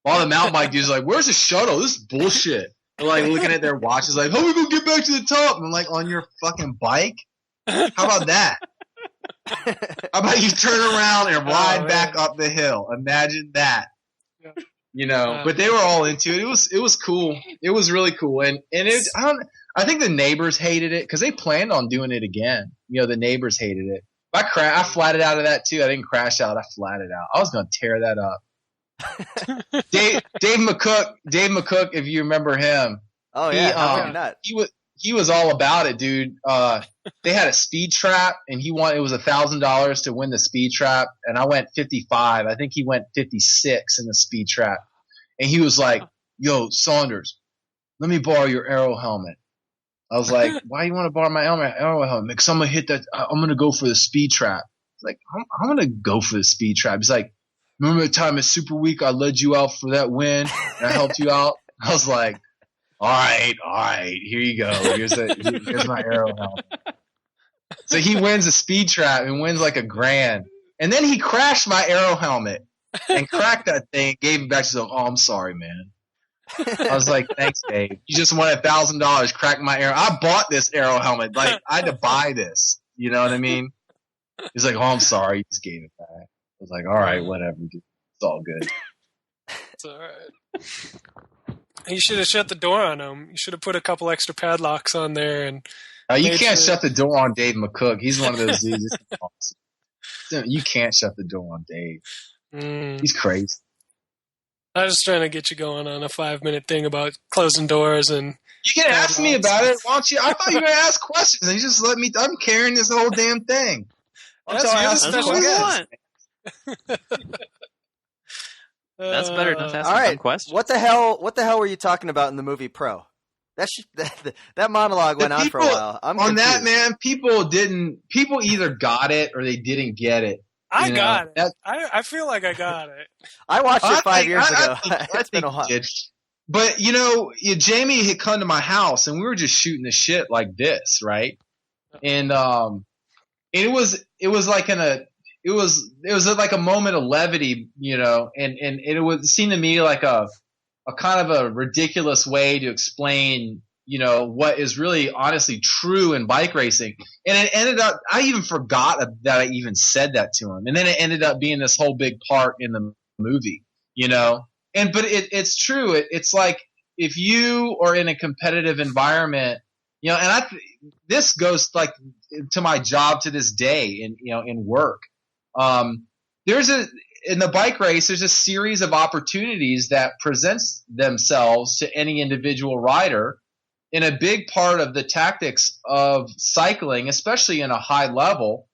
While the mountain bike dudes are like, where's the shuttle? This is bullshit. They're like looking at their watches like, how are we gonna get back to the top? And I'm like, on your fucking bike? How about that? How about you turn around and ride back up the hill? Imagine that. Yeah. You know, but they were all into it. It was cool. It was really cool. And I think the neighbors hated it because they planned on doing it again. You know, the neighbors hated it. I flatted out of that too. I didn't crash out. I flatted out. I was going to tear that up. Dave McCook, if you remember him. Oh yeah, he was all about it, dude. They had a speed trap, and it was $1,000 to win the speed trap, and I went 55. I think he went 56 in the speed trap, and he was like, "Yo, Saunders, let me borrow your Aero helmet." I was like, "Why you want to borrow my Aero helmet?" Because I'm gonna hit that. I'm gonna go for the speed trap. Like, I'm gonna go for the speed trap. He's like, "Remember the time at Super Week I led you out for that win and I helped you out?" I was like, all right, here you go. Here's my Aero helmet. So he wins a speed trap and wins like $1,000. And then he crashed my aero helmet and cracked that thing, gave it back to him. Oh, I'm sorry, man. I was like, thanks, Dave. You just won $1,000, cracked my aero. I bought this aero helmet. Like, I had to buy this. You know what I mean? He's like, oh, I'm sorry. He just gave it back. I was like, all right, whatever. Dude. It's all good. It's all right. You should have shut the door on him. You should have put a couple extra padlocks on there. And you can't shut the door on Dave McCook. He's one of those dudes. You can't shut the door on Dave. He's crazy. I was just trying to get you going on a 5-minute thing about closing doors and. You can ask me about it. Why don't you? I thought you were going to ask questions, and you just let me. I'm carrying this whole damn thing. That's what we want. That's better than asking all right. questions. What the hell were you talking about in the movie Pro? That monologue went on for a while. I'm on confused. that, man. People either got it or they didn't get it. I got it. I feel like I got it. I watched it 5 years ago. It's been a while. But Jamie had come to my house and we were just shooting the shit like this, right? And it was like it was like a moment of levity, and it would seem to me like a kind of a ridiculous way to explain, what is really honestly true in bike racing. And it ended up, I even forgot that I even said that to him. And then it ended up being this whole big part in the movie, but it's true. It's like if you are in a competitive environment, and this goes like to my job to this day in work. In the bike race, there's a series of opportunities that presents themselves to any individual rider. And a big part of the tactics of cycling, especially in a high level,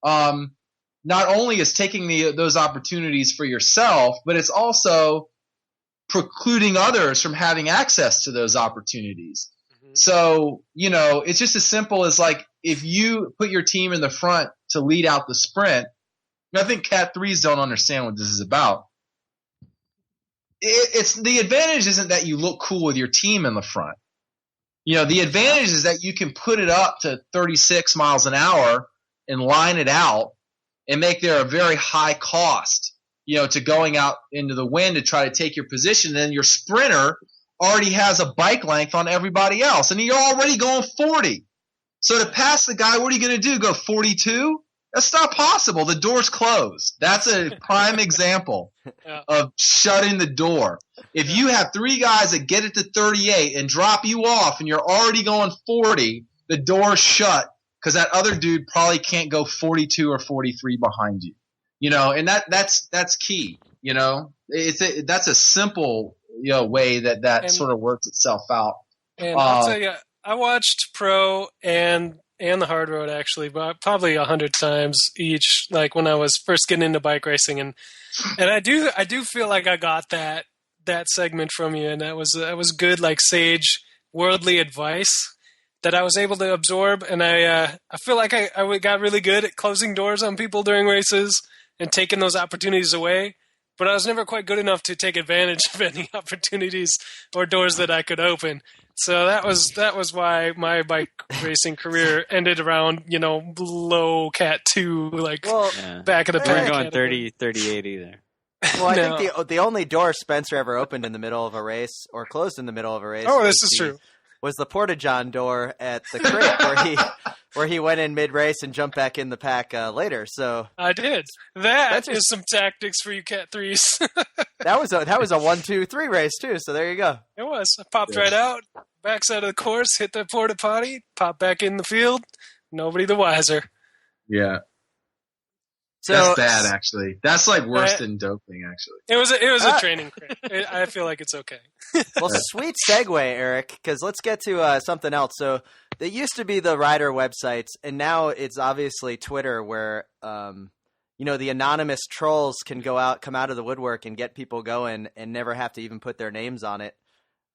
not only is taking those opportunities for yourself, but it's also precluding others from having access to those opportunities. Mm-hmm. So, it's just as simple as like if you put your team in the front to lead out the sprint. I think Cat 3s don't understand what this is about. It's the advantage isn't that you look cool with your team in the front. The advantage is that you can put it up to 36 miles an hour and line it out and make there a very high cost, to going out into the wind to try to take your position. Then your sprinter already has a bike length on everybody else, and you're already going 40. So to pass the guy, what are you going to do? Go 42? That's not possible. The door's closed. That's a prime example of shutting the door. If you have 3 guys that get it to 38 and drop you off and you're already going 40, the door's shut because that other dude probably can't go 42 or 43 behind you. And that's key. That's a simple way that sort of works itself out. And I'll tell you, I watched Pro and the hard road actually, but probably 100 times each. Like when I was first getting into bike racing, and I do feel like I got that segment from you, and that was good, like sage worldly advice that I was able to absorb, and I feel like I got really good at closing doors on people during races and taking those opportunities away. But I was never quite good enough to take advantage of any opportunities or doors that I could open. So that was why my bike racing career ended around, below Cat 2, back of the pack. We're going 30, 38 either. Well, I think the only door Spencer ever opened in the middle of a race or closed in the middle of a race. Oh, this is true. Was the Porta-John door at the crit where he went in mid-race and jumped back in the pack later. So I did. That is some tactics for you Cat 3s. That was a 1-2-3 race too. So there you go. It was. I popped right out, backside of the course, hit the porta potty, popped back in the field. Nobody the wiser. Yeah. So, that's bad, actually. That's like worse than doping, actually. It was a training crit. I feel like it's okay. Well, sweet segue, Erik, because let's get to something else. So there used to be the rider websites, and now it's obviously Twitter where, the anonymous trolls can come out of the woodwork and get people going and never have to even put their names on it.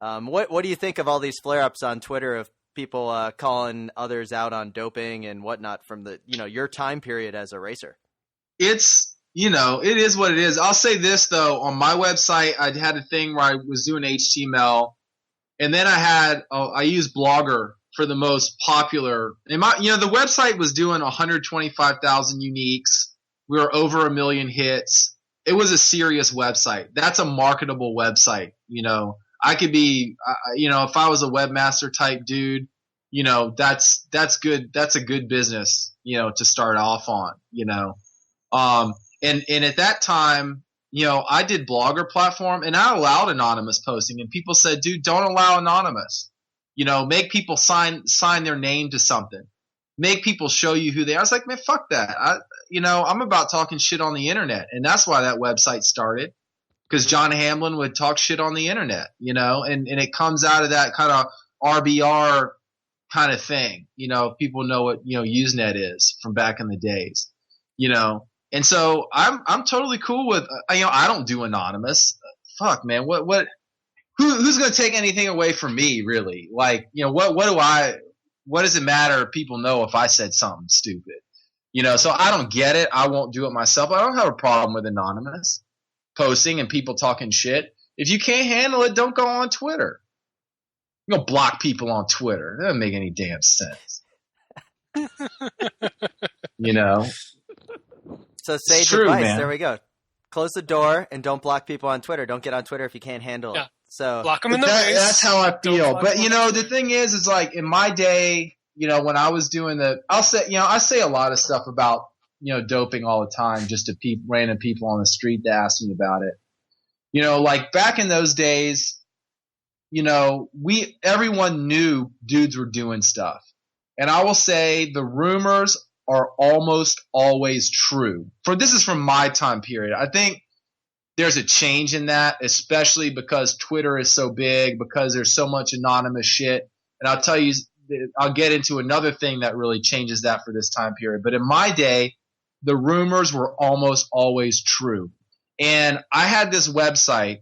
What do you think of all these flare-ups on Twitter of people calling others out on doping and whatnot from your time period as a racer? It's, it is what it is. I'll say this, though. On my website, I had a thing where I was doing HTML, and then I used Blogger for the most popular. And the website was doing 125,000 uniques We were over 1 million hits. It was a serious website. That's a marketable website. I could be, if I was a webmaster type dude, that's good. That's a good business, to start off on, and at that time, I did Blogger platform and I allowed anonymous posting, and people said, dude, don't allow anonymous, make people sign their name to something, make people show you who they are. I was like, man, fuck that. I'm about talking shit on the internet. And that's why that website started. Because John Hamlin would talk shit on the internet, and it comes out of that kind of RBR kind of thing. People know what, Usenet is from back in the days, and so I'm totally cool with, I don't do anonymous. Fuck, man. Who's going to take anything away from me, really? Like, what does it matter if people know if I said something stupid? So I don't get it. I won't do it myself. I don't have a problem with anonymous posting and people talking shit. If you can't handle it, don't go on Twitter. You don't block people on Twitter. That doesn't make any damn sense. So sage true, advice. man. There we go. Close the door and don't block people on Twitter. Don't get on Twitter if you can't handle it. So block them in the face. That's how I feel. But the thing is like in my day, when I was doing I say a lot of stuff about, doping all the time, just to random people on the street to ask me about it. Like back in those days, everyone knew dudes were doing stuff. And I will say the rumors are almost always true. This is from my time period. I think there's a change in that, especially because Twitter is so big, because there's so much anonymous shit. And I'll get into another thing that really changes that for this time period. But in my day, the rumors were almost always true. And I had this website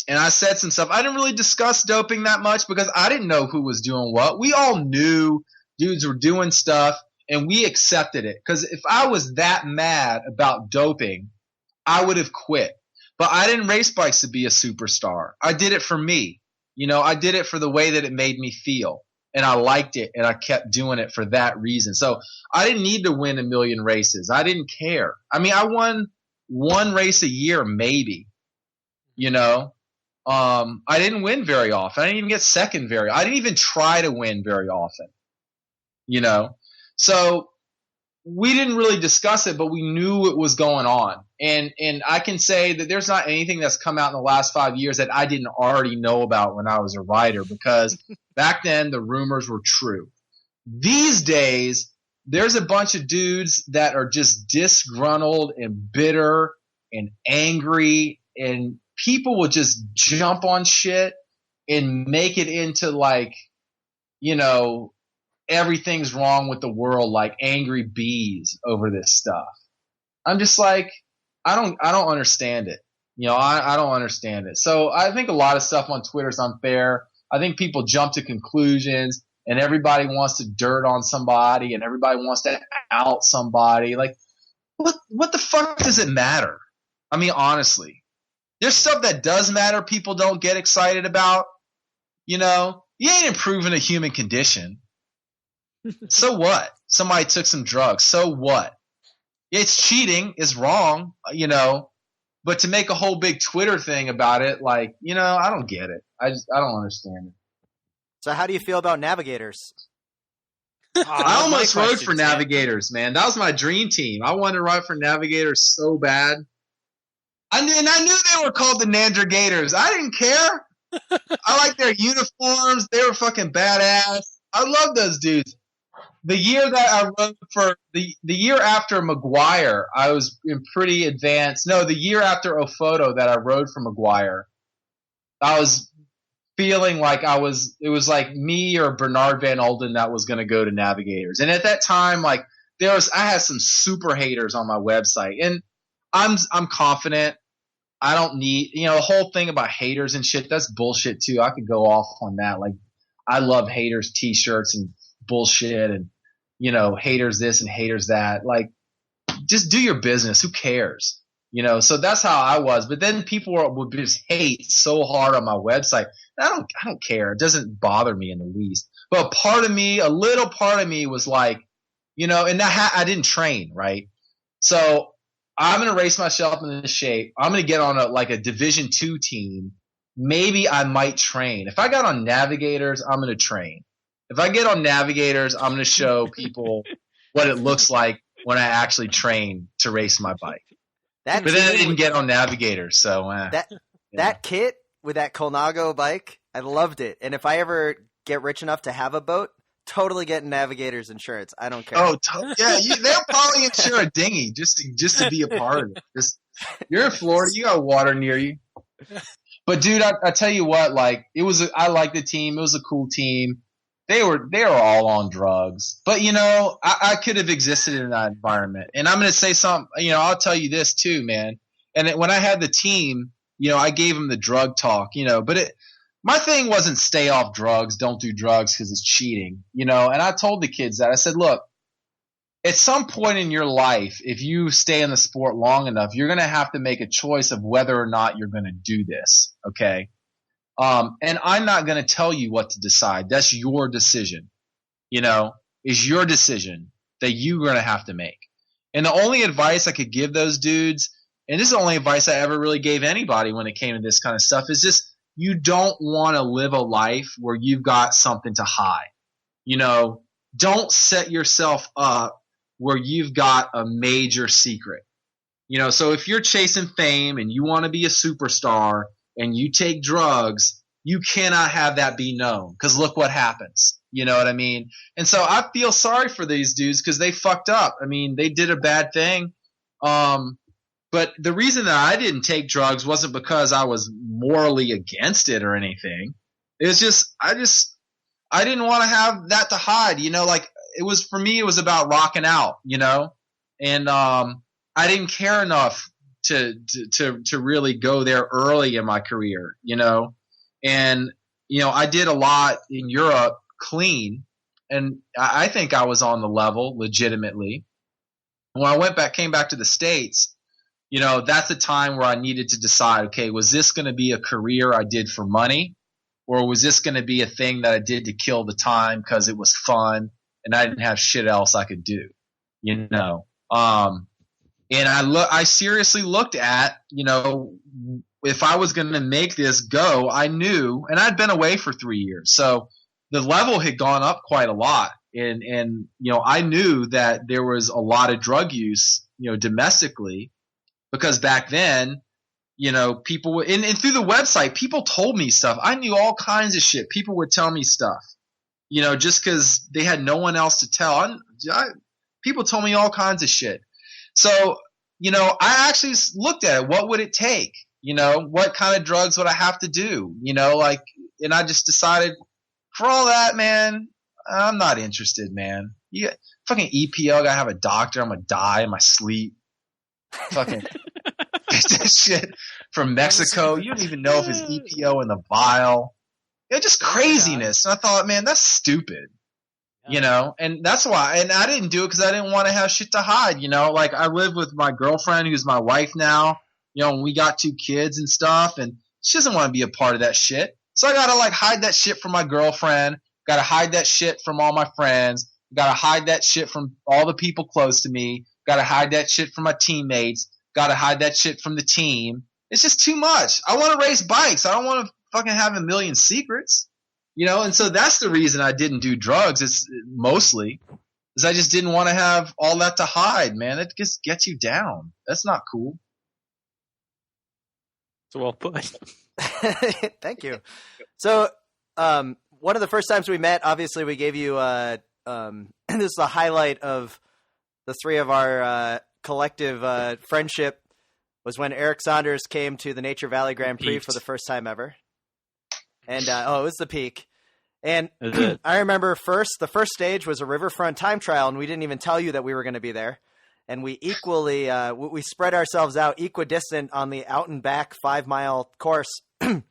and I said some stuff. I didn't really discuss doping that much because I didn't know who was doing what. We all knew dudes were doing stuff and we accepted it. Because if I was that mad about doping, I would have quit. But I didn't race bikes to be a superstar. I did it for me. I did it for the way that it made me feel. And I liked it, and I kept doing it for that reason. So I didn't need to win 1 million races. I didn't care. I mean, I won 1 race a year, maybe. I didn't win very often. I didn't even get second I didn't even try to win very often. So we didn't really discuss it, but we knew it was going on. And I can say that there's not anything that's come out in the last 5 years that I didn't already know about when I was a rider, because back then the rumors were true. These days, there's a bunch of dudes that are just disgruntled and bitter and angry, and people will just jump on shit and make it into like, everything's wrong with the world, like angry bees over this stuff. I'm just like, I don't understand it. I don't understand it. So I think a lot of stuff on Twitter is unfair. I think people jump to conclusions and everybody wants to dirt on somebody and everybody wants to out somebody. Like, what the fuck does it matter? I mean, honestly, there's stuff that does matter people don't get excited about. You ain't improving a human condition. So what? Somebody took some drugs. So what? It's cheating. It's wrong, but to make a whole big Twitter thing about it, like, I don't get it. I don't understand it. So how do you feel about Navigators? I almost rode for Navigators, man. That was my dream team. I wanted to ride for Navigators so bad. I knew they were called the Nandragators. I didn't care. I liked their uniforms. They were fucking badass. I love those dudes. The year that I rode for the year after McGuire, I was in pretty advanced. No, the year after Ofoto that I rode for McGuire, I was feeling like it was like me or Bernard Van Olden that was going to go to Navigators. And at that time, like I had some super haters on my website, and I'm confident. I don't need, the whole thing about haters and shit. That's bullshit too. I could go off on that. Like, I love haters t-shirts and bullshit and, haters this and haters that. Like, just do your business. Who cares? So that's how I was. But then people would just hate so hard on my website. I don't care. It doesn't bother me in the least. But a little part of me was like, and I didn't train, right? So I'm going to race myself into shape. I'm going to get on a Division II team. Maybe I might train. If I got on Navigators, I'm going to train. If I get on Navigators, I'm going to show people what it looks like when I actually train to race my bike. But then I didn't get on Navigators, so that kit with that Colnago bike, I loved it. And if I ever get rich enough to have a boat, totally get Navigators insurance. I don't care. Oh, they'll probably insure a dinghy just to be a part of it. You're in Florida, you got water near you. But dude, I tell you what, like I liked the team. It was a cool team. They were all on drugs, but I could have existed in that environment. And I'm going to say something. I'll tell you this too, man. And when I had the team, I gave them the drug talk. But my thing wasn't stay off drugs, don't do drugs because it's cheating. And I told the kids that. I said, look, at some point in your life, if you stay in the sport long enough, you're going to have to make a choice of whether or not you're going to do this. Okay. And I'm not going to tell you what to decide. That's your decision. Is your decision that you're going to have to make. And the only advice I could give those dudes, and this is the only advice I ever really gave anybody when it came to this kind of stuff, is just you don't want to live a life where you've got something to hide. Don't set yourself up where you've got a major secret. So if you're chasing fame and you want to be a superstar and you take drugs, you cannot have that be known because look what happens. You know what I mean? And so I feel sorry for these dudes because they fucked up. I mean, they did a bad thing. But the reason that I didn't take drugs wasn't because I was morally against it or anything. It was just I didn't want to have that to hide. For me, it was about rocking out, and I didn't care enough to really go there early in my career, and I did a lot in Europe clean, and I think I was on the level legitimately. When I came back to the States, that's the time where I needed to decide, okay, was this going to be a career I did for money, or was this going to be a thing that I did to kill the time because it was fun and I didn't have shit else I could do, And I seriously looked at, if I was going to make this go, I knew, and I'd been away for 3 years. So the level had gone up quite a lot. And I knew that there was a lot of drug use, domestically, because back then, people and through the website, people told me stuff. I knew all kinds of shit. People would tell me stuff, just because they had no one else to tell. People told me all kinds of shit. So, I actually looked at it. What would it take? What kind of drugs would I have to do? And I just decided for all that, man, I'm not interested, man. Fucking EPO, I gotta have a doctor. I'm gonna die in my sleep. Fucking that shit from Mexico. You don't even know if it's EPO in the vial. Just craziness. And I thought, man, that's stupid. And that's why. And I didn't do it because I didn't want to have shit to hide. I live with my girlfriend, who's my wife now. And we got 2 kids and stuff, and she doesn't want to be a part of that shit. So I gotta hide that shit from my girlfriend. Gotta hide that shit from all my friends. Gotta hide that shit from all the people close to me. Gotta hide that shit from my teammates. Gotta hide that shit from the team. It's just too much. I want to race bikes. I don't want to fucking have a million secrets. And so that's the reason I didn't do drugs. It's mostly is I just didn't want to have all that to hide, man. It just gets you down. That's not cool. It's well put. Thank you. So, one of the first times we met, obviously we gave you, this is the highlight of the 3 of our, collective, friendship was when Erik Saunders came to the Nature Valley Grand Prix for the first time ever. And, it was the peak. And I remember the first stage was a riverfront time trial, and we didn't even tell you that we were going to be there. And we equally, we spread ourselves out equidistant on the out and back 5-mile course. And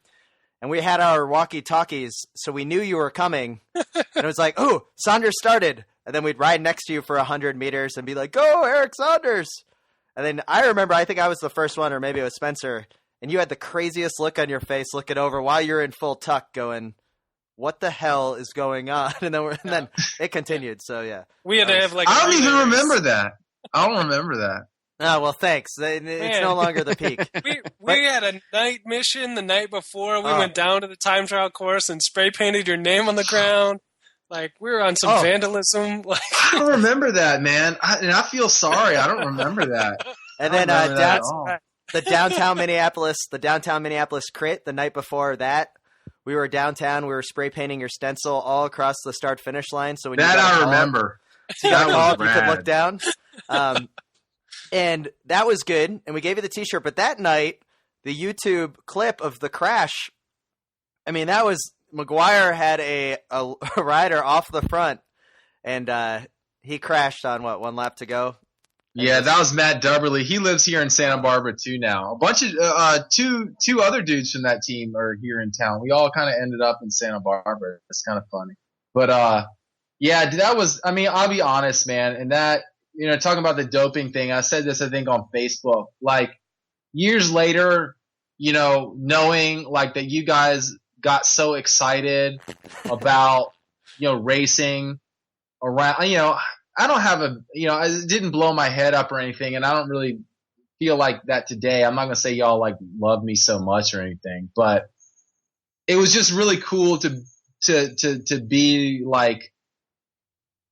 we had our walkie-talkies, so we knew you were coming. And it was like, oh, Saunders started. And then we'd ride next to you for 100 meters and be like, go, Erik Saunders. And then I remember, I think I was the first one, or maybe it was Spencer. And you had the craziest look on your face looking over while you're in full tuck going, what the hell is going on? And then it continued. So, yeah. We had to have I don't even remember that. I don't remember that. Oh, well, thanks. It's no longer the peak. We had a night mission the night before. We went down to the time trial course and spray painted your name on the ground. Like, we were on some vandalism. Like, I don't remember that, man. And I feel sorry. I don't remember that. And then the downtown Minneapolis crit the night before that. We were downtown. We were spray painting your stencil all across the start-finish line. So when that you I remember. So that was you could look down. And that was good. And we gave you the T-shirt. But that night, the YouTube clip of the crash, I mean, that was McGuire had a rider off the front, and he crashed on one lap to go. Yeah, that was Matt Dubberly. He lives here in Santa Barbara too now. A bunch of two other dudes from that team are here in town. We all kind of ended up in Santa Barbara. It's kind of funny. But yeah, that was. I mean, I'll be honest, man. And that, talking about the doping thing, I said this I think on Facebook. Like, years later, knowing like that you guys got so excited about racing around. I don't have it didn't blow my head up or anything, and I don't really feel like that today. I'm not going to say y'all like love me so much or anything, but it was just really cool to be like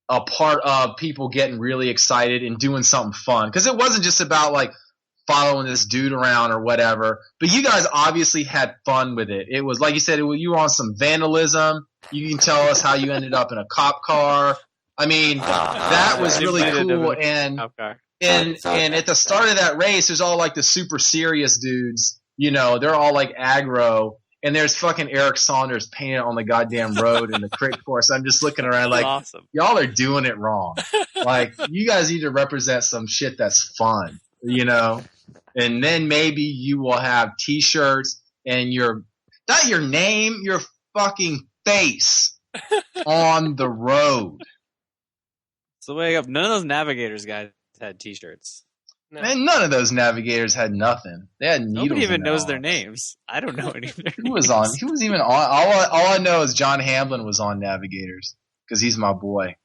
a part of people getting really excited and doing something fun. Cause it wasn't just about like following this dude around or whatever, but you guys obviously had fun with it. It was like you said, you were on some vandalism. You can tell us how you ended up in a cop car. I mean, that was really cool. And at the start of that race, there's all like the super serious dudes, they're all like aggro, and there's fucking Erik Saunders painted on the goddamn road in the crit course. I'm just looking around like, awesome. Y'all are doing it wrong. Like, you guys need to represent some shit that's fun, and then maybe you will have t-shirts and not your name, your fucking face on the road. So wake up. None of those Navigators guys had T-shirts. No. Man, none of those Navigators had nothing. They had needles. Nobody even knows their names. I don't know any of their names. Who was on? Who was even on? All I know is John Hamlin was on Navigators because he's my boy.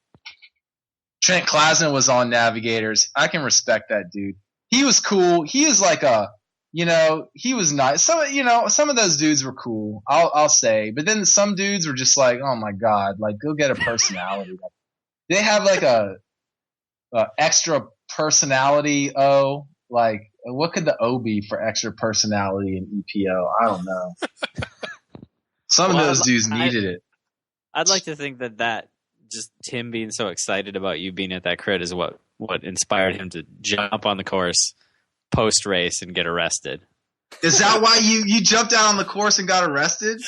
Trent Klasner was on Navigators. I can respect that dude. He was cool. He is like he was nice. Some of those dudes were cool. I'll say, but then some dudes were just like, oh my god, like go get a personality. They have like a extra personality O. Like, what could the O be for extra personality in EPO? I don't know. Some of those dudes needed it. I'd like to think that just him being so excited about you being at that crit is what inspired him to jump on the course post race and get arrested. Is that why you jumped out on the course and got arrested?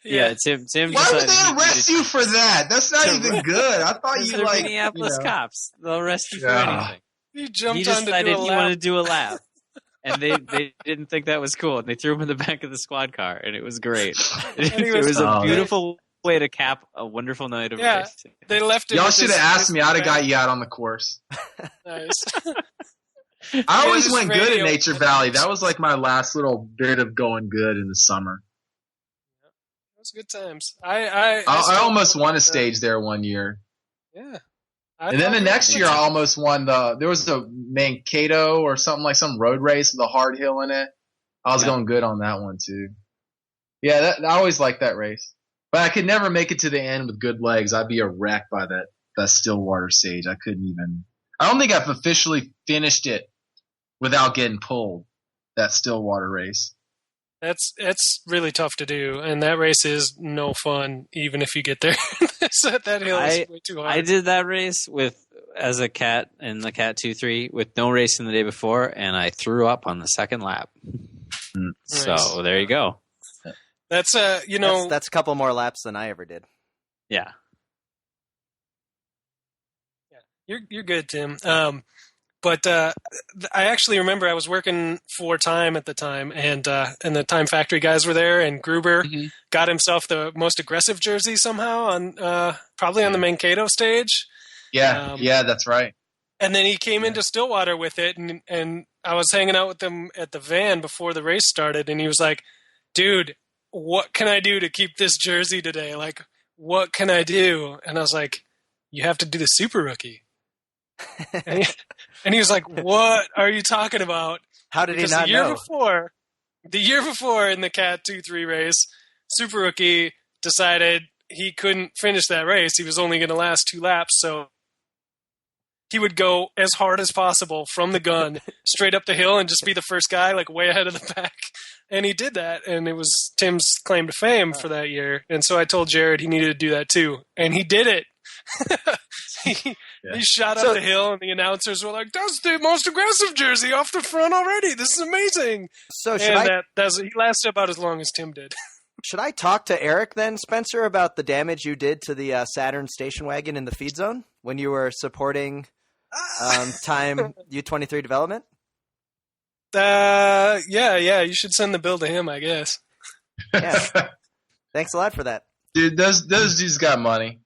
Yeah, Tim. Why would they arrest you for that? That's not even good. I thought you like Minneapolis cops. They'll arrest you for anything. He decided he wanted to do a lap, and they didn't think that was cool, and they threw him in the back of the squad car, and it was great. It was a beautiful way to cap a wonderful night of racing. They left. Y'all should have asked me. I'd have got you out on the course. Nice. I always went good in Nature Valley. That was like my last little bit of going good in the summer. It was good times. I almost won a stage there one year. Yeah. And then the next year I almost won there was a Mankato or something, like some road race with a hard hill in it. I was going good on that one too. Yeah, I always liked that race. But I could never make it to the end with good legs. I'd be a wreck by that Stillwater stage. I don't think I've officially finished it without getting pulled, that Stillwater race. It's really tough to do, and that race is no fun, even if you get there. That hill is way too hard. I did that race as a cat in the Cat 2-3 with no racing the day before, and I threw up on the second lap. Nice. So there you go. That's that's a couple more laps than I ever did. Yeah. Yeah, you're good, Tim. But I actually remember I was working for Time at the time, and the Time Factory guys were there, and Gruber got himself the most aggressive jersey somehow on probably on the Mankato stage. Yeah, that's right. And then he came into Stillwater with it, and I was hanging out with him at the van before the race started, and he was like, "Dude, what can I do to keep this jersey today? Like, what can I do?" And I was like, "You have to do the Super Rookie." And he was like, what are you talking about? How did Because he not know? The year before in the Cat 2-3 race, Super Rookie decided he couldn't finish that race. He was only going to last 2 laps, so he would go as hard as possible from the gun straight up the hill and just be the first guy, like way ahead of the pack. And he did that, and it was Tim's claim to fame for that year. And so I told Jared he needed to do that too, and he did it. He shot up the hill, and the announcers were like, "That's the most aggressive jersey off the front already. This is amazing." So he lasted about as long as Tim did. Should I talk to Erik then, Spencer, about the damage you did to the Saturn station wagon in the feed zone when you were supporting Time U23 development? Yeah. You should send the bill to him, I guess. Yeah. Thanks a lot for that, dude. Those dudes got money.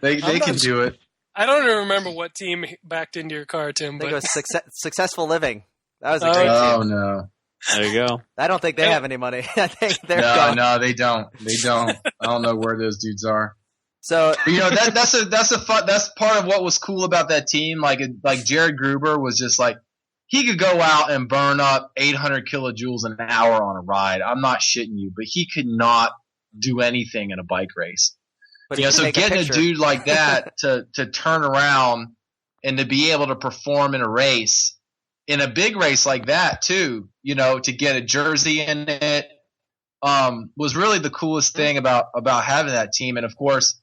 They can do it. I don't even remember what team backed into your car, Tim. I think it was Successful Living. That was a great team. Oh no. There you go. I don't think they have any money. I think they're no, they don't. I don't know where those dudes are. So that's a fun. That's part of what was cool about that team. Like Jared Gruber was just like he could go out and burn up 800 kilojoules an hour on a ride. I'm not shitting you, but he could not do anything in a bike race. But so getting a dude like that to turn around and to be able to perform in a race. In a big race like that too, to get a jersey in it, was really the coolest thing about having that team. And of course,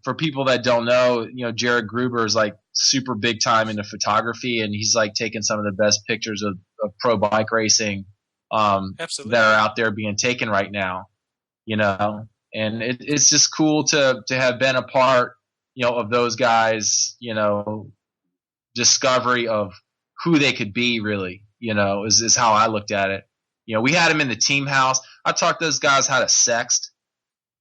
for people that don't know, Jared Gruber is like super big time into photography, and he's like taking some of the best pictures of pro bike racing, Absolutely. that are out there being taken right now, and it's just cool to have been a part, of those guys, discovery of who they could be, really, is how I looked at it. We had them in the team house. I taught those guys how to sext.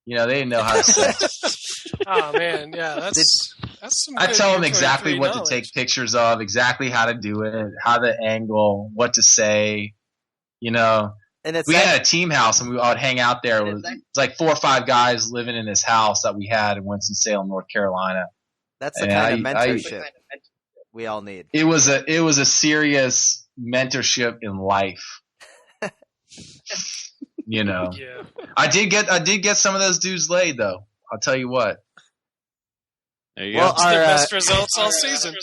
They didn't know how to sext. Oh man, yeah, that's some I good tell them U23 exactly what knowledge. to take pictures of, exactly how to do it, how to angle, what to say. And we had a team house, and I would hang out there. It was like 4 or 5 guys living in this house that we had in Winston-Salem, North Carolina. That's the kind of mentorship we all need. It was a serious mentorship in life. Yeah. I did get some of those dudes laid, though. I'll tell you what. There you Well, go. It's the best results all season.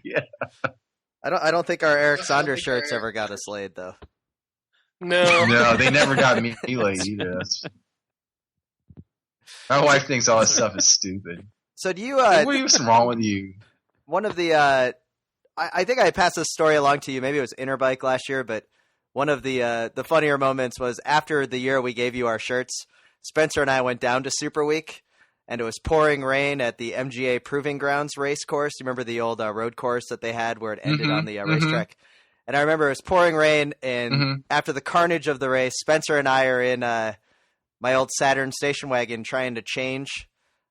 Yeah. I don't think our Erik Saunders shirts ever got us laid, though. No, they never got me laid either. My wife thinks all this stuff is stupid. So do you? What's wrong with you? One of the, I think I passed this story along to you. Maybe it was Interbike last year, but one of the funnier moments was after the year we gave you our shirts. Spencer and I went down to Super Week, and it was pouring rain at the MGA Proving Grounds race course. You remember the old road course that they had where it ended on the racetrack? And I remember it was pouring rain, and after the carnage of the race, Spencer and I are in my old Saturn station wagon trying to change,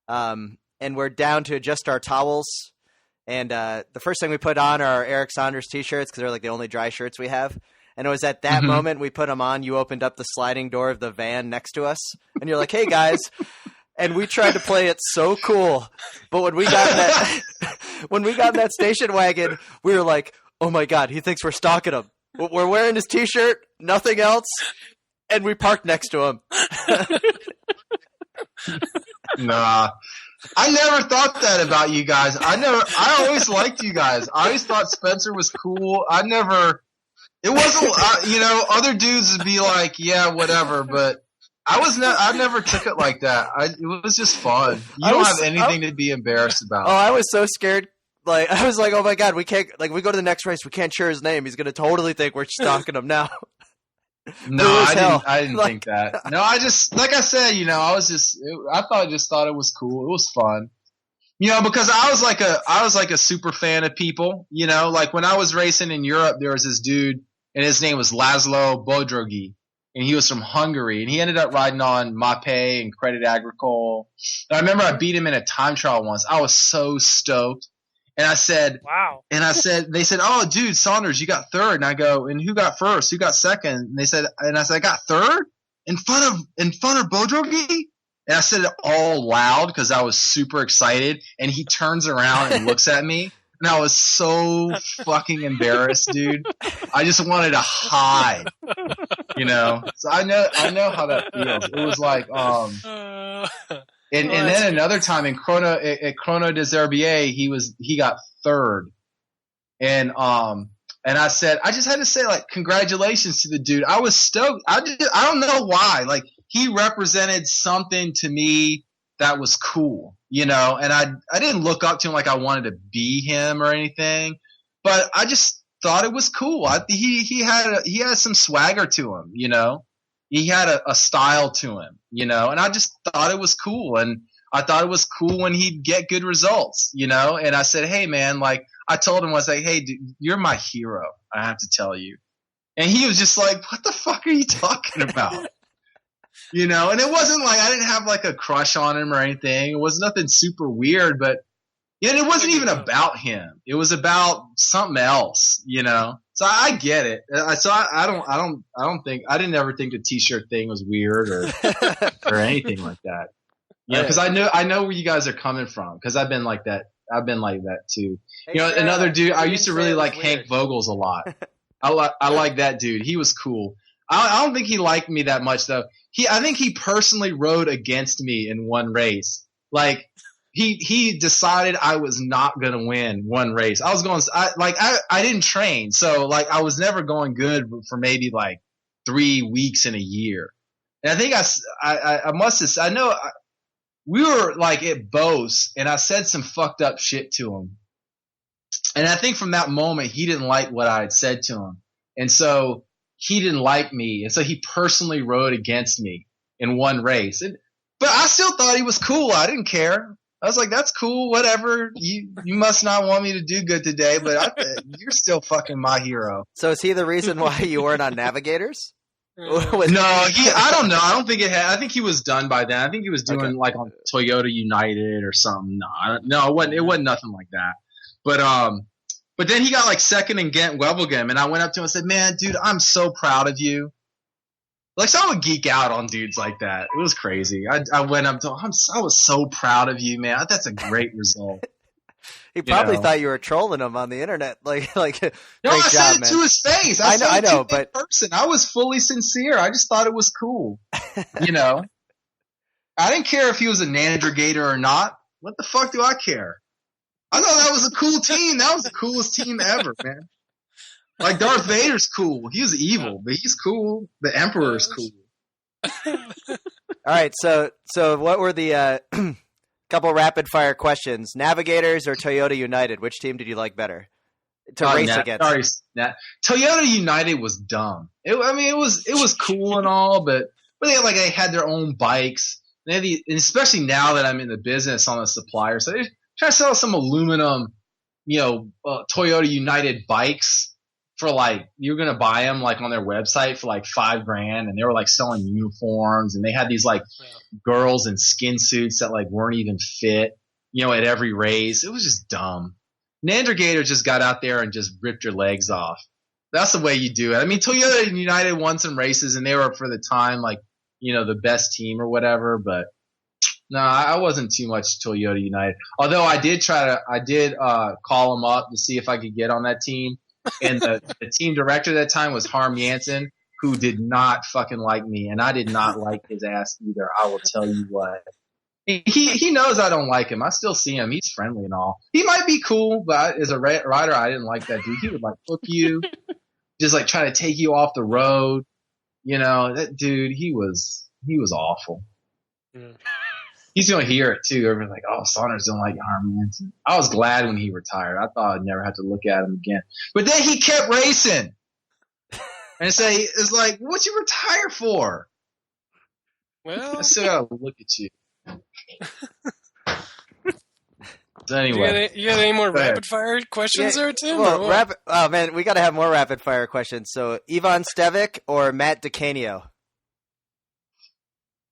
and we're down to just our towels. And the first thing we put on are our Erik Saunders t-shirts because they're like the only dry shirts we have. And it was at that moment we put them on. You opened up the sliding door of the van next to us, and you're like, "Hey guys." And we tried to play it so cool, but when we got in that station wagon, we were like, "Oh my god, he thinks we're stalking him." We're wearing his T-shirt, nothing else, and we parked next to him. Nah, I never thought that about you guys. I always liked you guys. I always thought Spencer was cool. It wasn't, other dudes would be like, yeah, whatever, but. I never took it like that. It was just fun. You don't have anything to be embarrassed about. Oh, I was so scared. Like I was like, oh my god, we can't. Like we go to the next race, we can't share his name. He's gonna totally think we're stalking him now. No, I didn't think that. No, I just like I said, I thought it was cool. It was fun. Because I was like a super fan of people. Like when I was racing in Europe, there was this dude, and his name was László Bodrogi. And he was from Hungary, and he ended up riding on Mapei and Credit Agricole. And I remember I beat him in a time trial once. I was so stoked. And I said, wow. And they said, oh, dude, Saunders, you got third. And I go, and who got first? Who got second? And I said, I got third? In front of Bodrogi? And I said it all loud because I was super excited. And he turns around and looks at me. And I was so fucking embarrassed, dude. I just wanted to hide, you know. So I know how that feels. It was like, and then another time in Chrono des Herbiers, he got third, and I said, I just had to say, like, congratulations to the dude. I was stoked. I don't know why. Like, he represented something to me that was cool, you know, and I didn't look up to him like I wanted to be him or anything, but I just thought it was cool. He had some swagger to him, you know. He had a style to him, you know, and I just thought it was cool. And I thought it was cool when he'd get good results, you know. And I said, hey, man, like, I told him, I was like, hey, dude, you're my hero, I have to tell you. And he was just like, what the fuck are you talking about? You know, and it wasn't like I didn't have like a crush on him or anything. It was nothing super weird, but and it wasn't even about him. It was about something else, you know. So I get it. So I didn't ever think the t-shirt thing was weird or anything like that. Yeah, because I know where you guys are coming from. Because I've been like that. I've been like that too. Hey, you know, Sarah, another dude. I used to really like Hank Vogels a lot. I like that dude. He was cool. I don't think he liked me that much though. I think he personally rode against me in one race. Like he decided I was not gonna win one race. I didn't train, so like I was never going good for maybe like 3 weeks in a year. And I think I must have. I know we were like at Bose, and I said some fucked up shit to him. And I think from that moment he didn't like what I had said to him, and so he didn't like me, and so he personally rode against me in one race. But I still thought he was cool. I didn't care. I was like, that's cool, whatever. You must not want me to do good today, but you're still fucking my hero. So is he the reason why you weren't on Navigators? No, I don't know. I don't think it had. I think he was done by then. I think he was doing like on Toyota United or something. No, it wasn't nothing like that. But then he got like second in Ghent Wevelgem, and I went up to him and said, man, dude, I'm so proud of you. Like, so I would geek out on dudes like that. It was crazy. I went up to him. I was so proud of you, man. That's a great result. He probably thought you were trolling him on the internet. Like, no, great I job, said it man. to his face. I know, but in person. I was fully sincere. I just thought it was cool. You know, I didn't care if he was a Navigator or not. What the fuck do I care? I thought that was a cool team. That was the coolest team ever, man. Like, Darth Vader's cool. He was evil, but he's cool. The Emperor's cool. All right, so what were the couple rapid fire questions? Navigators or Toyota United? Which team did you like better to race against? Toyota United was dumb. It was cool and all, but they had their own bikes. And especially now that I'm in the business on the supplier, so they're trying to sell some aluminum, Toyota United bikes for like, you're going to buy them like on their website for like $5,000, and they were like selling uniforms, and they had these like girls in skin suits that like weren't even fit, at every race. It was just dumb. Navigator just got out there and just ripped your legs off. That's the way you do it. I mean, Toyota United won some races, and they were for the time like, the best team or whatever, but no, I wasn't too much Toyota United. Although I did call them up to see if I could get on that team. And the team director at that time was Harm Jansen, who did not fucking like me, and I did not like his ass either. I will tell you what. He knows I don't like him. I still see him. He's friendly and all. He might be cool, but as a rider, I didn't like that dude. He would like hook you, just like try to take you off the road. That dude, he was awful. Yeah. He's going to hear it too. Everyone's like, oh, Saunders don't like Harm Jansen. I was glad when he retired. I thought I'd never have to look at him again. But then he kept racing. And it's like, what'd you retire for? Well, I still got to look at you. So anyway. You got any more rapid fire questions there, Tim? Well, oh, man, we got to have more rapid fire questions. So, Ivan Stevic or Matt DeCanio?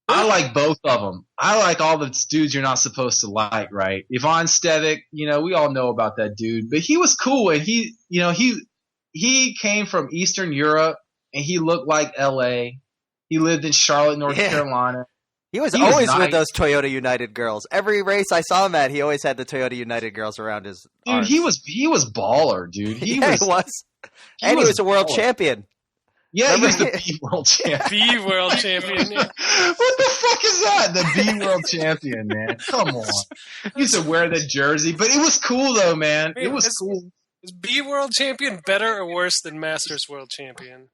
I like both of them. I like all the dudes you're not supposed to like, right? Ivan Stevic, we all know about that dude, but he was cool, and he came from Eastern Europe, and he looked like LA. He lived in Charlotte, North Carolina. He was always with those Toyota United girls. Every race I saw him at, he always had the Toyota United girls around his arms. Dude, he was baller, dude. He was. And he was a world champion. Yeah, he was the B world champion. B world champion. Yeah. What the fuck is that? The B world champion, man. Come on. He used to wear the jersey, but it was cool though, man. It was cool. Is B world champion better or worse than Masters world champion?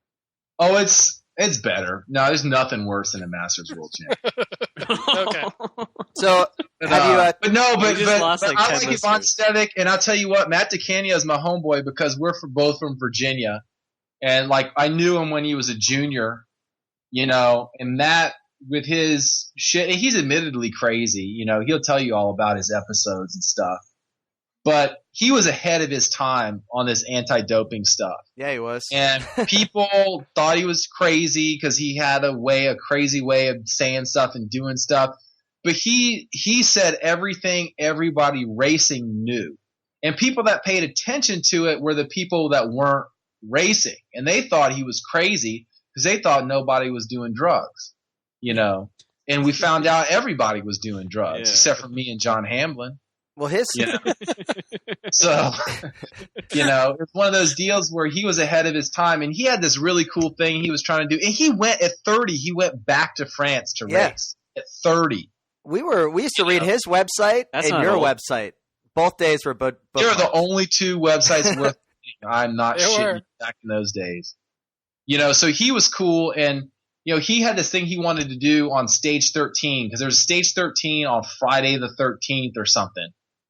Oh, it's better. No, there's nothing worse than a Masters world champion. Okay. So have you? But I like 10 Ivan listeners. Stevic, and I'll tell you what, Matt DeCanio is my homeboy because we're both from Virginia, and like I knew him when he was a junior, you know. And Matt, with his shit, he's admittedly crazy, you know. He'll tell you all about his episodes and stuff, but he was ahead of his time on this anti-doping stuff. Yeah, he was. And people thought he was crazy because he had a crazy way of saying stuff and doing stuff. But he said everything everybody racing knew. And people that paid attention to it were the people that weren't racing. And they thought he was crazy because they thought nobody was doing drugs, you know. And we found out everybody was doing drugs except for me and John Hamlin. Well, So, you know, it's one of those deals where he was ahead of his time, and he had this really cool thing he was trying to do. And he went at 30. He went back to France to race at 30. We used to read his website and your website. Both days were both. They were the only two websites worth reading. I'm not shitting back in those days. You know, so he was cool, and you know, he had this thing he wanted to do on stage 13 because there was stage 13 on Friday the 13th or something.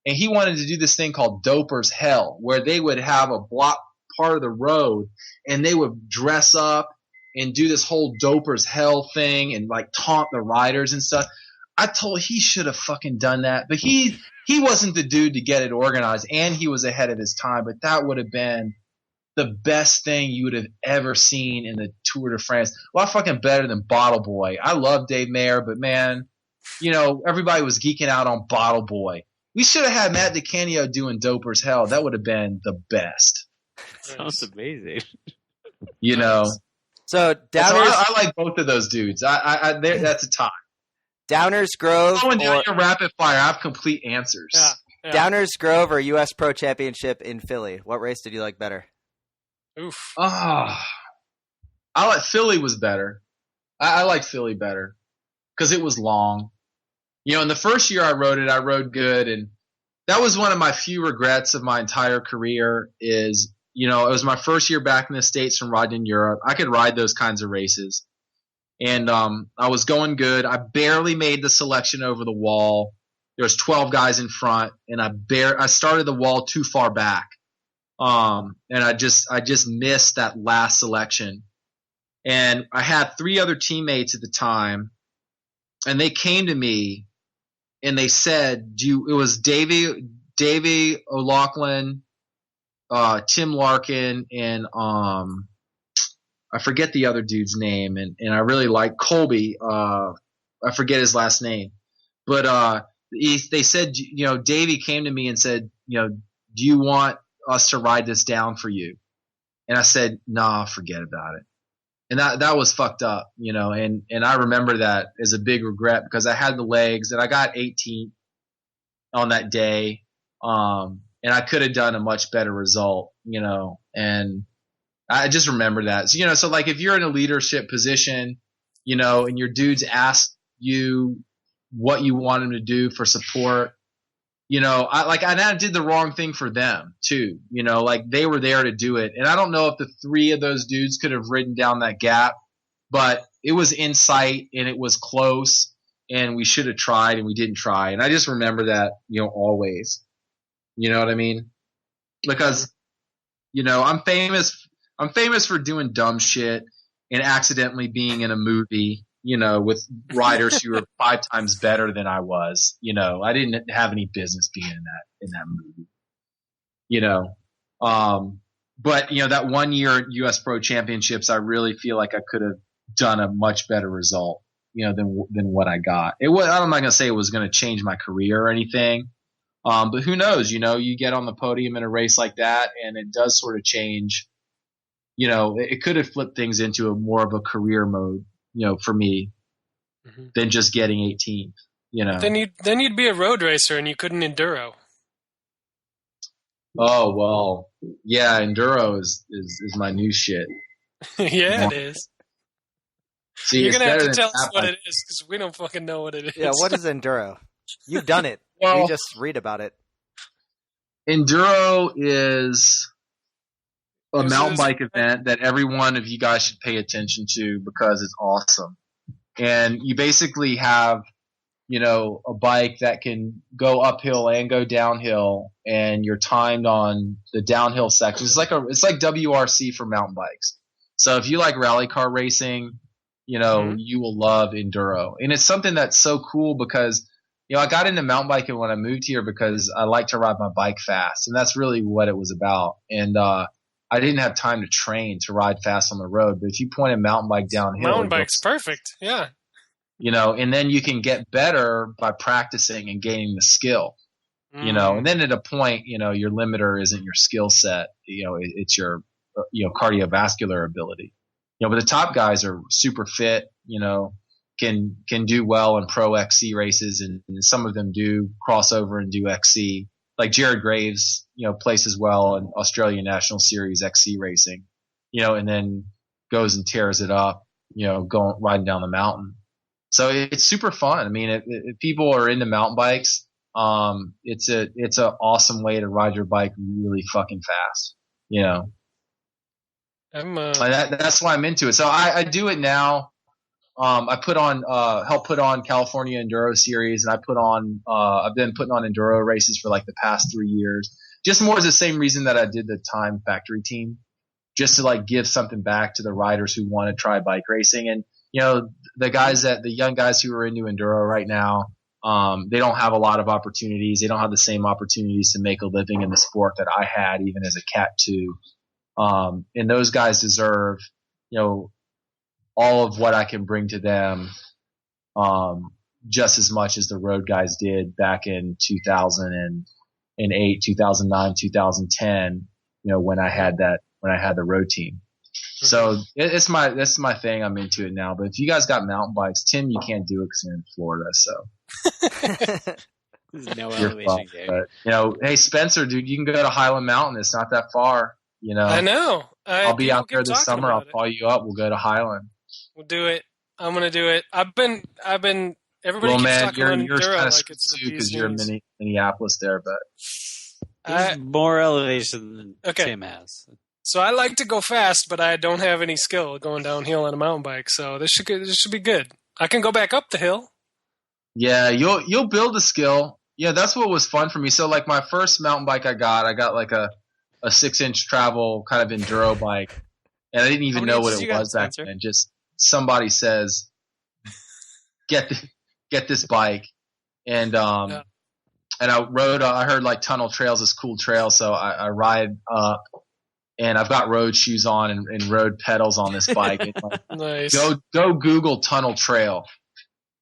And he wanted to do this thing called Doper's Hell, where they would have a block part of the road, and they would dress up and do this whole Doper's Hell thing and like taunt the riders and stuff. I told he should have fucking done that, but he wasn't the dude to get it organized, and he was ahead of his time. But that would have been the best thing you would have ever seen in the Tour de France. A lot fucking better than Bottle Boy. I love Dave Mayer, but man, you know, everybody was geeking out on Bottle Boy. We should have had Matt DeCanio doing Doper's Hell. That would have been the best. Sounds amazing. You know. So Downers, I like both of those dudes. That's a tie. Downers Grove. Going down your rapid fire, I have complete answers. Yeah. Downers Grove or U.S. Pro Championship in Philly. What race did you like better? Oof. I like Philly was better. I like Philly better because it was long. You know, in the first year I rode good, and that was one of my few regrets of my entire career is, you know, it was my first year back in the States from riding in Europe. I could ride those kinds of races. And I was going good. I barely made the selection over the wall. There was 12 guys in front, and I started the wall too far back. And I just missed that last selection. And I had 3 other teammates at the time, and they came to me and they said, it was Davey O'Loughlin, Tim Larkin, and I forget the other dude's name, and I really like Colby. I forget his last name, but they said, you know, Davey came to me and said, you know, do you want us to ride this down for you? And I said, nah, forget about it. And that was fucked up, you know, and I remember that as a big regret because I had the legs and I got 18th on that day. And I could have done a much better result, you know, and I just remember that. So, you know, so like if you're in a leadership position, you know, and your dudes ask you what you want them to do for support, you know, I did the wrong thing for them too. You know, like they were there to do it. And I don't know if the 3 of those dudes could have ridden down that gap, but it was in sight and it was close and we should have tried and we didn't try. And I just remember that, you know, always, you know what I mean? Because, you know, I'm famous for doing dumb shit and accidentally being in a movie, you know, with riders who were 5 times better than I was. You know, I didn't have any business being in that movie. You know, but you know that 1 year at U.S. Pro Championships, I really feel like I could have done a much better result, you know, than what I got. I'm not going to say it was going to change my career or anything, but who knows? You know, you get on the podium in a race like that, and it does sort of change. You know, it could have flipped things into a more of a career mode, you know, for me. than just getting 18th. You know. Then you'd be a road racer and you couldn't enduro. Oh well, yeah, enduro is my new shit. Yeah, it is. See, you're gonna have to tell us what it is because we don't fucking know what it is. Yeah, what is enduro? You've done it. Well, we just read about it. Enduro is a mountain bike event that every one of you guys should pay attention to because it's awesome. And you basically have, you know, a bike that can go uphill and go downhill, and you're timed on the downhill sections. It's like WRC for mountain bikes. So if you like rally car racing, you know, you will love enduro. And it's something that's so cool because, you know, I got into mountain biking when I moved here because I like to ride my bike fast, and that's really what it was about. And I didn't have time to train to ride fast on the road, but if you point a mountain bike downhill, mountain bike's perfect. Yeah. You know, and then you can get better by practicing and gaining the skill. You know, and then at a point, you know, your limiter isn't your skill set. You know, it's your, you know, cardiovascular ability. You know, but the top guys are super fit, you know, can do well in pro XC races, and some of them do cross over and do XC. Like Jared Graves, you know, places well in Australian National Series XC racing, you know, and then goes and tears it up, you know, riding down the mountain. So it's super fun. I mean, if people are into mountain bikes, it's a awesome way to ride your bike really fucking fast, you know. That's why I'm into it. So I do it now. I help put on California Enduro Series, and I've been putting on Enduro races for like the past 3 years, just more as the same reason that I did the Time Factory team, just to like give something back to the riders who want to try bike racing. And, you know, the young guys who are into Enduro right now, they don't have a lot of opportunities. They don't have the same opportunities to make a living in the sport that I had, even as a Cat 2. And those guys deserve, you know, all of what I can bring to them, just as much as the road guys did back in 2008, 2009, 2010, you know, when I had the road team. So that's my thing. I'm into it now. But if you guys got mountain bikes, Tim, you can't do it because you're in Florida. So There's no elevation game. But, you know, hey Spencer, dude, you can go to Highland Mountain. It's not that far. You know, I know. I'll be out there this summer. I'll call you up. We'll go to Highland. We'll do it. I'm gonna do it. I've been. Everybody well, keeps man, talking about you're Enduro kind of like it's too because you're in Minneapolis there, but There's more elevation than Tim has. So I like to go fast, but I don't have any skill going downhill on a mountain bike. So this should be good. I can go back up the hill. Yeah, you'll build a skill. Yeah, that's what was fun for me. So like my first mountain bike I got like a 6-inch travel kind of enduro bike, and I didn't even know what it was back then. Just somebody says, get this bike, and and I heard like Tunnel Trails is cool trail, so I ride up, and I've got road shoes on and road pedals on this bike. And like, nice. Go Google Tunnel Trail.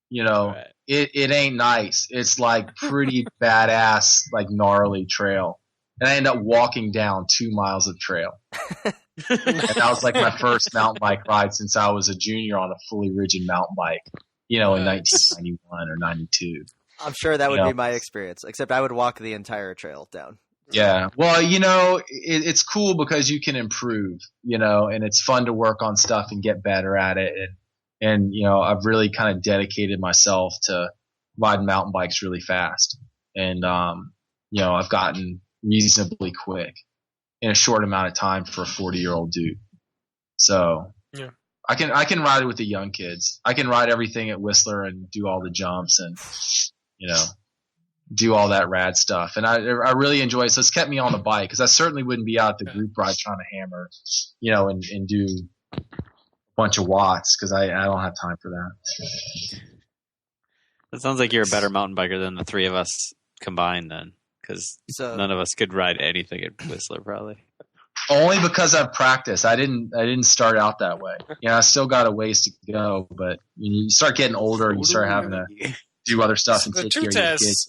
You know, right. It ain't nice. It's like pretty badass, like gnarly trail. And I ended up walking down 2 miles of trail. And that was like my first mountain bike ride since I was a junior on a fully rigid mountain bike, you know, in 1991 or 92. I'm sure that would be my experience, except I would walk the entire trail down. Yeah. Well, you know, it's cool because you can improve, you know, and it's fun to work on stuff and get better at it. And you know, I've really kind of dedicated myself to riding mountain bikes really fast. And, you know, I've gotten reasonably quick in a short amount of time for a 40-year-old dude. So yeah. I can ride it with the young kids. I can ride everything at Whistler and do all the jumps and, you know, do all that rad stuff. And I really enjoy it. So it's kept me on the bike because I certainly wouldn't be out the group ride trying to hammer, you know, and do a bunch of watts because I don't have time for that. It sounds like you're a better mountain biker than the three of us combined then, because none of us could ride anything at Whistler probably. Only because I've practiced. I didn't start out that way. You know, I still got a ways to go, but you start getting older and you start having to do other stuff and take care of your kids.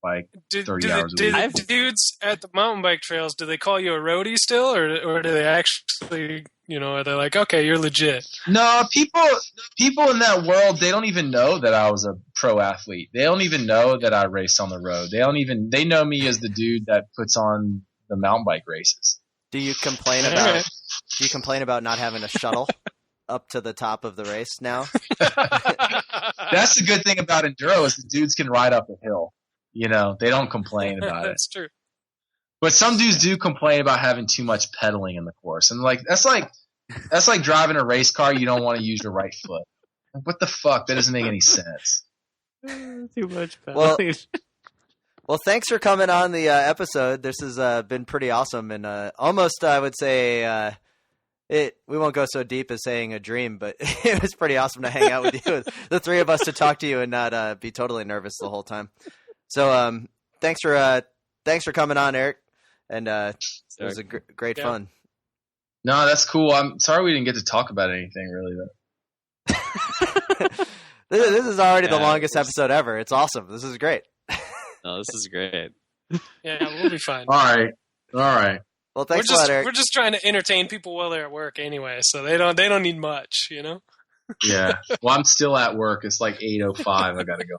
Like 30 hours a week. Dudes at the mountain bike trails, do they call you a roadie still, or do they actually, Are they like, okay, you're legit? No, people in that world, they don't even know that I was a pro athlete. They don't even know that I race on the road. They know me as the dude that puts on the mountain bike races. Do you complain about not having a shuttle up to the top of the race now? That's the good thing about enduro is the dudes can ride up a hill. They don't complain about it. That's true. But some dudes do complain about having too much pedaling in the course, and that's like driving a race car. You don't want to use your right foot. What the fuck? That doesn't make any sense. Too much pedaling. Well, thanks for coming on the episode. This has been pretty awesome, and almost I would say we won't go so deep as saying a dream, but it was pretty awesome to hang out with you, the three of us, to talk to you and not be totally nervous the whole time. So thanks for coming on, Erik, and it was a great fun. No, that's cool. I'm sorry we didn't get to talk about anything really, though. This is already the longest episode ever. It's awesome. This is great. No, this is great. Yeah, we'll be fine. All right. Well, thanks a lot, Erik. We're just trying to entertain people while they're at work anyway, so they don't need much, Yeah. Well, I'm still at work. It's like 8:05. I gotta go.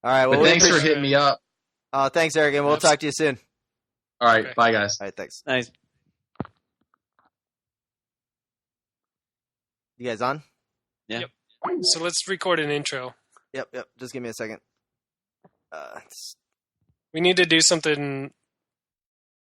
All right. Well, thanks for hitting me up. Thanks, Erik, and we'll talk to you soon. All right. Okay. Bye, guys. All right. Thanks. Nice. You guys on? Yeah. Yep. So let's record an intro. Yep. Just give me a second. We need to do something